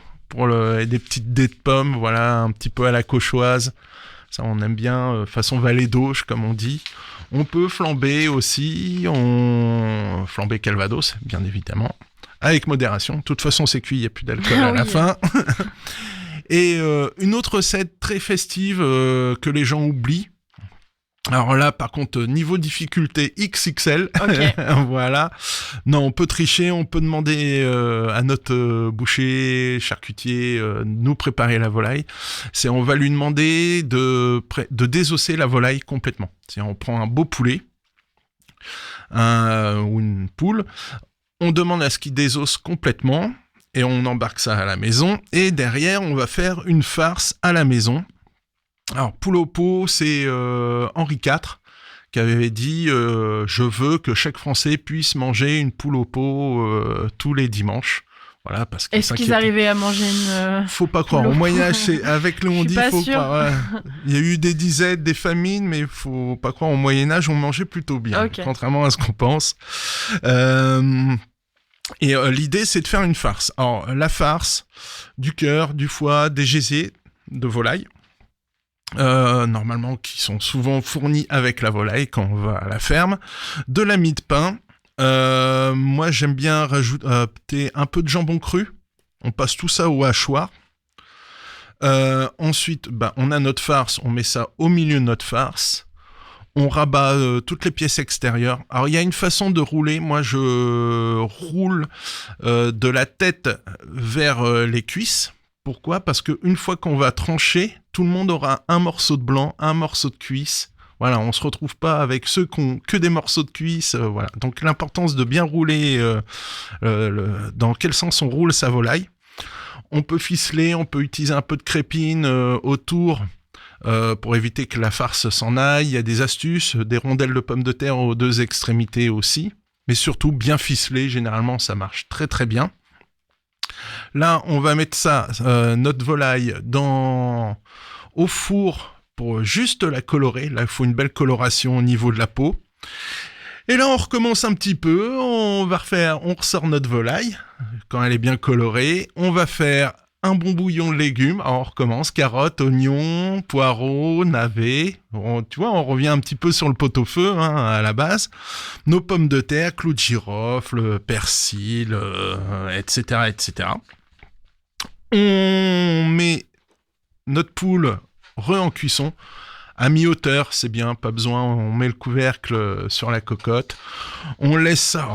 et des petites dés de pommes. Voilà, un petit peu à la cauchoise. Ça, on aime bien, façon vallée d'Auge, comme on dit. On peut flamber aussi, flamber Calvados, bien évidemment, avec modération. De toute façon, c'est cuit, il n'y a plus d'alcool à la fin. Et une autre recette très festive que les gens oublient. Alors là, par contre, niveau difficulté XXL, okay. Voilà. Non, on peut tricher, on peut demander à notre boucher, charcutier, nous préparer la volaille. On va lui demander de désosser la volaille complètement. On prend un beau poulet ou une poule, on demande à ce qu'il désosse complètement et on embarque ça à la maison. Et derrière, on va faire une farce à la maison. Alors, poule au pot, c'est Henri IV qui avait dit je veux que chaque Français puisse manger une poule au pot tous les dimanches. Voilà, parce que est-ce qu'ils arrivaient à manger une faut pas croire. Au Moyen-Âge, c'est avec le on dit faut pas. Ouais. Il y a eu des disettes, des famines, mais faut pas croire. Au Moyen-Âge, on mangeait plutôt bien, contrairement à ce qu'on pense. Et l'idée, c'est de faire une farce. Alors, la farce, du cœur, du foie, des gésiers de volaille. Normalement qui sont souvent fournis avec la volaille quand on va à la ferme, de la mie de pain. Moi j'aime bien rajouter un peu de jambon cru. On passe tout ça au hachoir. Ensuite, on a notre farce, on met ça au milieu de notre farce. On rabat toutes les pièces extérieures. Alors il y a une façon de rouler. Moi je roule de la tête vers les cuisses. Pourquoi ? Parce qu'une fois qu'on va trancher, tout le monde aura un morceau de blanc, un morceau de cuisse. Voilà, on ne se retrouve pas avec ceux qui n'ont que des morceaux de cuisse. Voilà. Donc l'importance de bien rouler, dans quel sens on roule sa volaille. On peut ficeler, on peut utiliser un peu de crépine autour pour éviter que la farce s'en aille. Il y a des astuces, des rondelles de pommes de terre aux deux extrémités aussi. Mais surtout, bien ficeler, généralement ça marche très très bien. Là, on va mettre ça, notre volaille, au four pour juste la colorer. Là, il faut une belle coloration au niveau de la peau. Et là, on recommence un petit peu. On ressort notre volaille quand elle est bien colorée. On va faire un bon bouillon de légumes. Alors, on recommence carottes, oignons, poireaux, navets. Tu vois, on revient un petit peu sur le pot-au-feu à la base. Nos pommes de terre, clous de girofle, persil, etc., etc. On met notre poule en cuisson. À mi-hauteur, c'est bien, pas besoin, on met le couvercle sur la cocotte. On laisse ça,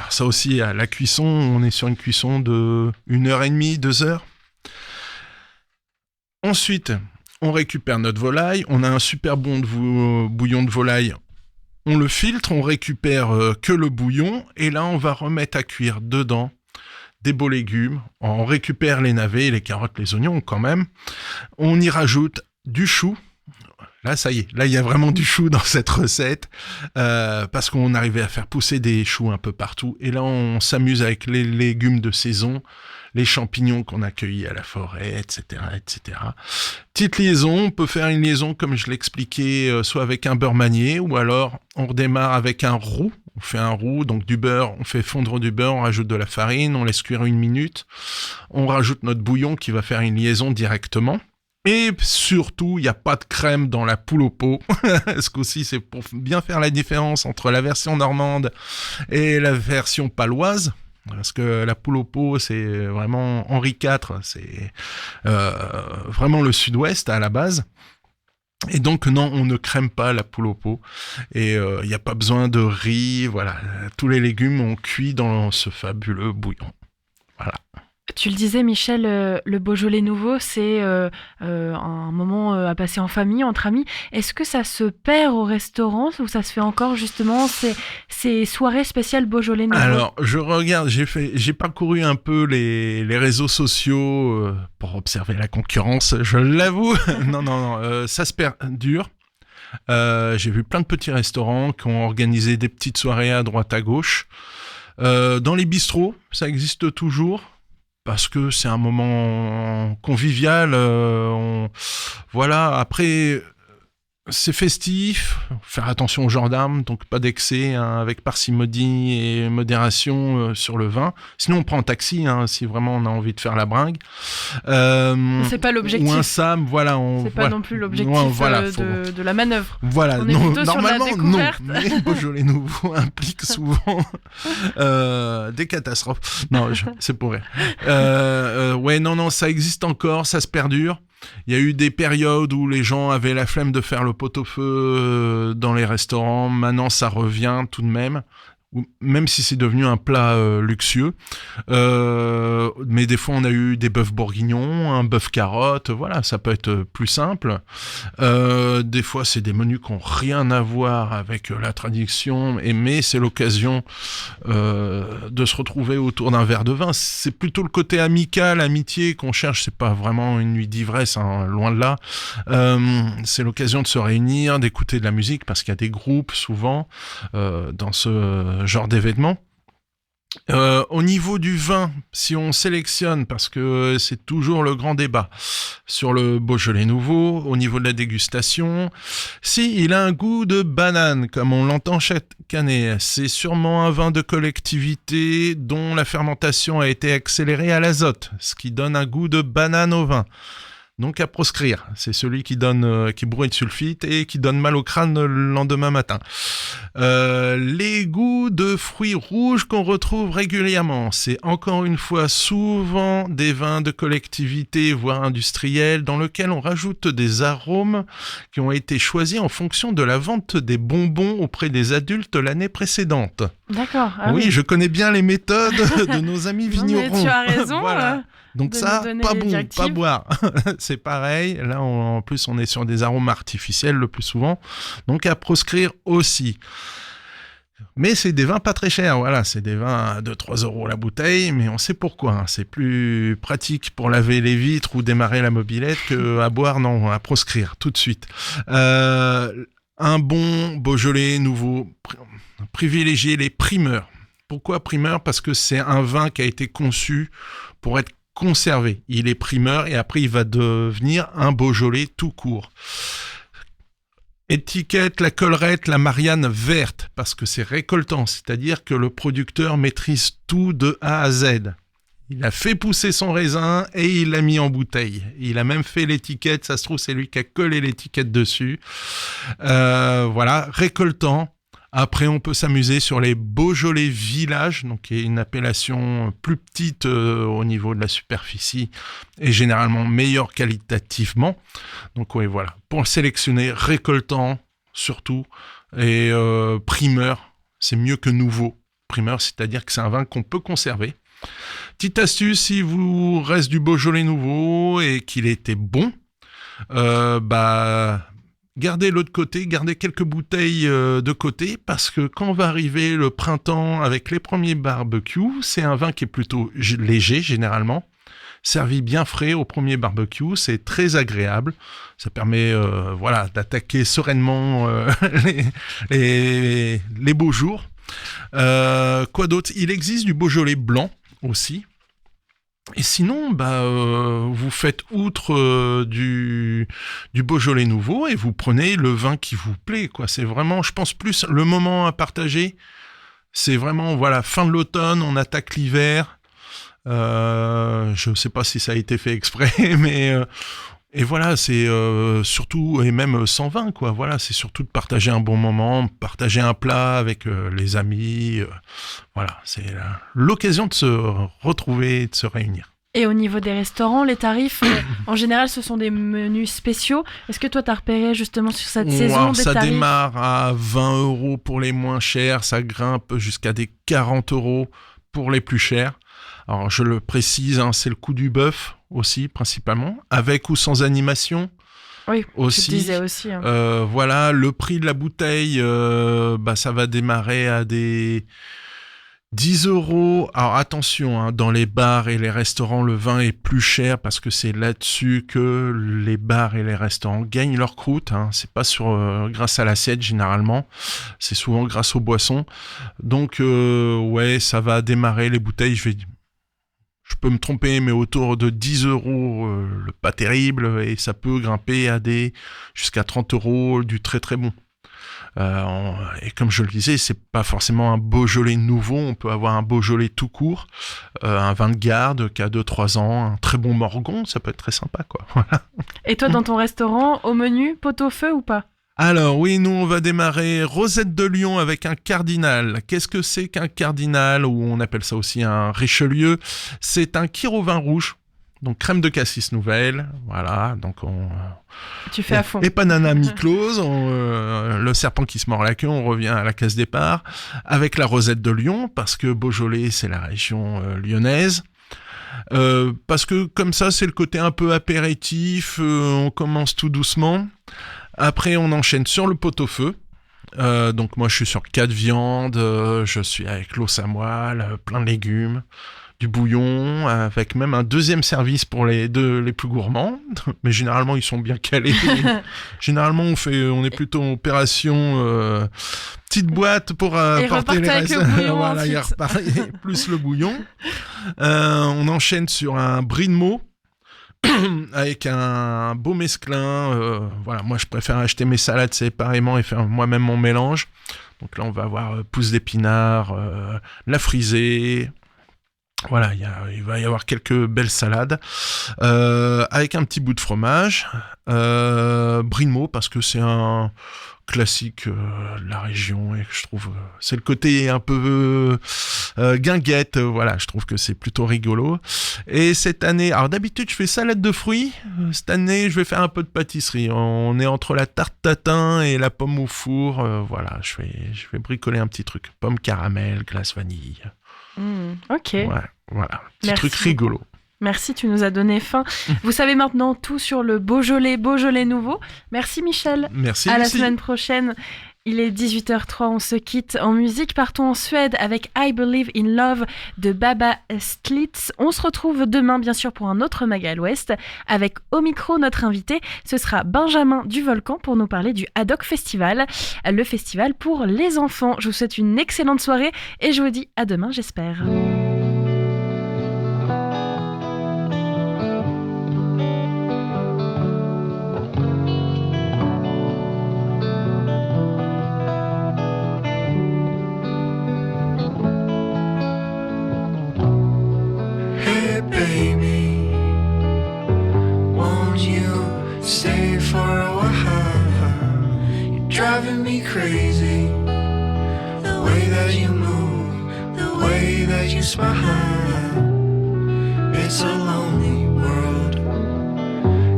ça aussi, à la cuisson, on est sur une cuisson de 1h30, 2 heures. Ensuite, on récupère notre volaille, on a un super bon bouillon de volaille. On le filtre, on récupère que le bouillon, et là, on va remettre à cuire dedans des beaux légumes. On récupère les navets, les carottes, les oignons quand même. On y rajoute du chou. Là, ça y est, là, il y a vraiment du chou dans cette recette, parce qu'on arrivait à faire pousser des choux un peu partout. Et là, on s'amuse avec les légumes de saison, les champignons qu'on a cueillis à la forêt, etc., etc. Petite liaison, on peut faire une liaison, comme je l'expliquais, soit avec un beurre manié, ou alors on redémarre avec un roux. On fait un roux, donc du beurre, on fait fondre du beurre, on rajoute de la farine, on laisse cuire 1 minute. On rajoute notre bouillon qui va faire une liaison directement. Et surtout, il n'y a pas de crème dans la poule au pot. Ce coup-ci, c'est pour bien faire la différence entre la version normande et la version paloise. Parce que la poule au pot, c'est vraiment Henri IV, c'est vraiment le sud-ouest à la base. Et donc, non, on ne crème pas la poule au pot. Et il n'y a pas besoin de riz. Voilà, tous les légumes ont cuit dans ce fabuleux bouillon. Voilà. Tu le disais, Michel, le Beaujolais nouveau, c'est un moment à passer en famille, entre amis. Est-ce que ça se perd au restaurant ou ça se fait encore justement ces soirées spéciales Beaujolais nouveau? Alors, je regarde, j'ai parcouru un peu les réseaux sociaux pour observer la concurrence, je l'avoue. Non, ça se perd dur. J'ai vu plein de petits restaurants qui ont organisé des petites soirées à droite à gauche. Dans les bistrots, ça existe toujours. Parce que c'est un moment convivial. Voilà, après, c'est festif. Faire attention aux gendarmes, donc pas d'excès, hein, avec parcimonie et modération sur le vin. Sinon, on prend un taxi, hein, si vraiment on a envie de faire la bringue. C'est pas l'objectif. Ou un SAM, voilà. C'est pas non plus l'objectif de la manœuvre. Voilà, on est plutôt normalement, sur la découverte. non. Mais Beaujolais nouveau implique souvent des catastrophes. Non, c'est pour rire. Ouais, non, ça existe encore, ça se perdure. Il y a eu des périodes où les gens avaient la flemme de faire le pot-au-feu dans les restaurants. Maintenant, ça revient tout de même. Même si c'est devenu un plat luxueux. Mais des fois, on a eu des bœufs bourguignons, un bœuf carotte, voilà, ça peut être plus simple. Des fois, c'est des menus qui n'ont rien à voir avec la tradition, mais c'est l'occasion de se retrouver autour d'un verre de vin. C'est plutôt le côté amical, amitié qu'on cherche, c'est pas vraiment une nuit d'ivresse, hein, loin de là. C'est l'occasion de se réunir, d'écouter de la musique, parce qu'il y a des groupes, souvent, dans ce genre d'événement. Au niveau du vin, si on sélectionne, parce que c'est toujours le grand débat sur le Beaujolais nouveau, au niveau de la dégustation, si il a un goût de banane, comme on l'entend chaque année, c'est sûrement un vin de collectivité dont la fermentation a été accélérée à l'azote, ce qui donne un goût de banane au vin. Donc à proscrire, c'est celui qui brouille de sulfite et qui donne mal au crâne le lendemain matin. Les goûts de fruits rouges qu'on retrouve régulièrement, c'est encore une fois souvent des vins de collectivité, voire industriels, dans lesquels on rajoute des arômes qui ont été choisis en fonction de la vente des bonbons auprès des adultes l'année précédente. D'accord. Oui, je connais bien les méthodes de nos amis vignerons. Mais tu as raison. Voilà. Donc ça, pas bon, pas boire. C'est pareil. Là, en plus, on est sur des arômes artificiels le plus souvent. Donc à proscrire aussi. Mais c'est des vins pas très chers. Voilà, c'est des vins à 2-3 euros la bouteille. Mais on sait pourquoi. Hein. C'est plus pratique pour laver les vitres ou démarrer la mobilette qu'à boire, non, à proscrire tout de suite. Un bon Beaujolais nouveau, privilégier les primeurs. Pourquoi primeur ? Parce que c'est un vin qui a été conçu pour être conservé. Il est primeur et après il va devenir un Beaujolais tout court. Étiquette, la collerette, la Marianne verte, parce que c'est récoltant, c'est-à-dire que le producteur maîtrise tout de A à Z. Il a fait pousser son raisin et il l'a mis en bouteille. Il a même fait l'étiquette, ça se trouve c'est lui qui a collé l'étiquette dessus. Voilà, récoltant, Après, on peut s'amuser sur les Beaujolais Village, donc qui est une appellation plus petite au niveau de la superficie et généralement meilleure qualitativement. Donc oui, voilà. Pour le sélectionner, récoltant surtout et primeur, c'est mieux que nouveau. Primeur, c'est-à-dire que c'est un vin qu'on peut conserver. Petite astuce, si vous reste du Beaujolais nouveau et qu'il était bon, gardez l'autre côté, gardez quelques bouteilles de côté, parce que quand va arriver le printemps avec les premiers barbecues, c'est un vin qui est plutôt léger généralement, servi bien frais au premier barbecue, c'est très agréable, ça permet d'attaquer sereinement les beaux jours. Quoi d'autre ? Il existe du Beaujolais blanc aussi. Et sinon, vous faites outre du Beaujolais nouveau et vous prenez le vin qui vous plaît, quoi. C'est vraiment, je pense, plus le moment à partager. C'est vraiment, fin de l'automne, on attaque l'hiver. Je ne sais pas si ça a été fait exprès, mais et voilà, c'est surtout, et même sans vin, quoi. Voilà, c'est surtout de partager un bon moment, partager un plat avec les amis. Voilà, c'est l'occasion de se retrouver, de se réunir. Et au niveau des restaurants, les tarifs, en général, ce sont des menus spéciaux. Est-ce que toi, tu as repéré justement sur cette saison des tarifs ? Ça démarre à 20 € pour les moins chers, ça grimpe jusqu'à des 40 € pour les plus chers. Alors, je le précise, c'est le coût du bœuf aussi, principalement, avec ou sans animation. Oui, aussi. je disais aussi. Le prix de la bouteille, ça va démarrer à des 10 €. Alors, attention, dans les bars et les restaurants, le vin est plus cher parce que c'est là-dessus que les bars et les restaurants gagnent leur croûte. C'est pas grâce à l'assiette, généralement. C'est souvent grâce aux boissons. Donc, ça va démarrer les bouteilles, je peux me tromper, mais autour de 10 €, pas terrible, et ça peut grimper à jusqu'à 30 € du très très bon. Et comme je le disais, c'est pas forcément un Beaujolais nouveau, on peut avoir un Beaujolais tout court, un vin de garde qui a 2-3 ans, un très bon Morgon, ça peut être très sympa, quoi. Voilà. Et toi, dans ton restaurant, au menu, pot-au-feu ou pas ? Alors oui, nous on va démarrer Rosette de Lyon avec un cardinal. Qu'est-ce que c'est qu'un cardinal, ou on appelle ça aussi un Richelieu ? C'est un kir au vin rouge, donc crème de cassis nouvelle, voilà, donc tu fais à fond. Et panana mi-close, le serpent qui se mord la queue, on revient à la case départ, avec la Rosette de Lyon, parce que Beaujolais c'est la région lyonnaise. Parce que comme ça c'est le côté un peu apéritif, on commence tout doucement. Après, on enchaîne sur le pot-au-feu. Donc moi, je suis sur 4 viandes. Je suis avec l'eau à moelle, plein de légumes, du bouillon, avec même un deuxième service pour les plus gourmands. Mais généralement, ils sont bien calés. Généralement, on est plutôt en opération petite boîte pour porter les restes. Voilà, il repart plus le bouillon. On enchaîne sur un brie de Meaux. Avec un beau mesclin, moi je préfère acheter mes salades séparément et faire moi-même mon mélange. Donc là on va avoir pousse d'épinards, la frisée, voilà, il va y avoir quelques belles salades, avec un petit bout de fromage, brie de Meaux parce que c'est un classique de la région et que je trouve c'est le côté un peu guinguette, je trouve que c'est plutôt rigolo. Et cette année, alors d'habitude je fais salade de fruits, cette année je vais faire un peu de pâtisserie, on est entre la tarte tatin et la pomme au four, je vais bricoler un petit truc, pomme caramel, glace vanille. Ok. Ouais, voilà, petit truc rigolo. Merci, tu nous as donné faim. Vous savez maintenant tout sur le Beaujolais nouveau. Merci Michel. Merci. À la semaine prochaine. Il est 18h03, on se quitte en musique. Partons en Suède avec I Believe in Love de Baba Sklitz. On se retrouve demain, bien sûr, pour un autre Maga à l'Ouest. Avec au micro, notre invité, ce sera Benjamin du Volcan pour nous parler du Haddock Festival, le festival pour les enfants. Je vous souhaite une excellente soirée et je vous dis à demain, j'espère. Driving me crazy. that you move, the way that you smile. It's a lonely world.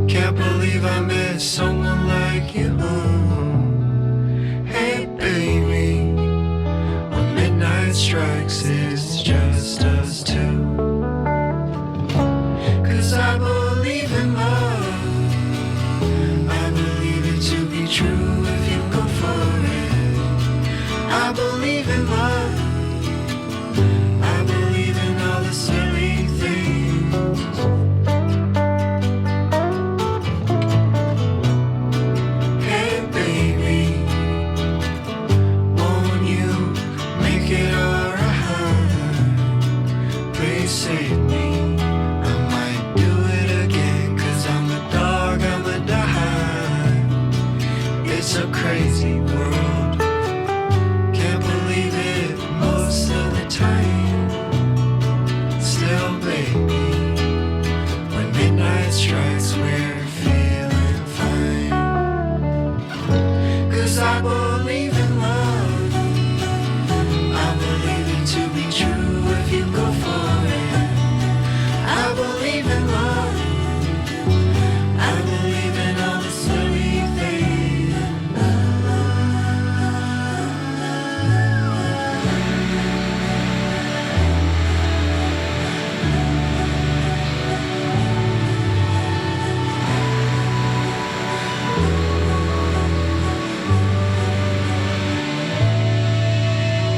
Can't believe I met someone like you. Hey baby, when midnight strikes, it's just us two. 'Cause I believe in love. I believe it to be true if you go for it. I believe in love. I believe in all the silly things. Hey baby, won't you make it alright? Please save me. I might do it again, 'cause I'm a dog, I'm a die. It's a crazy world.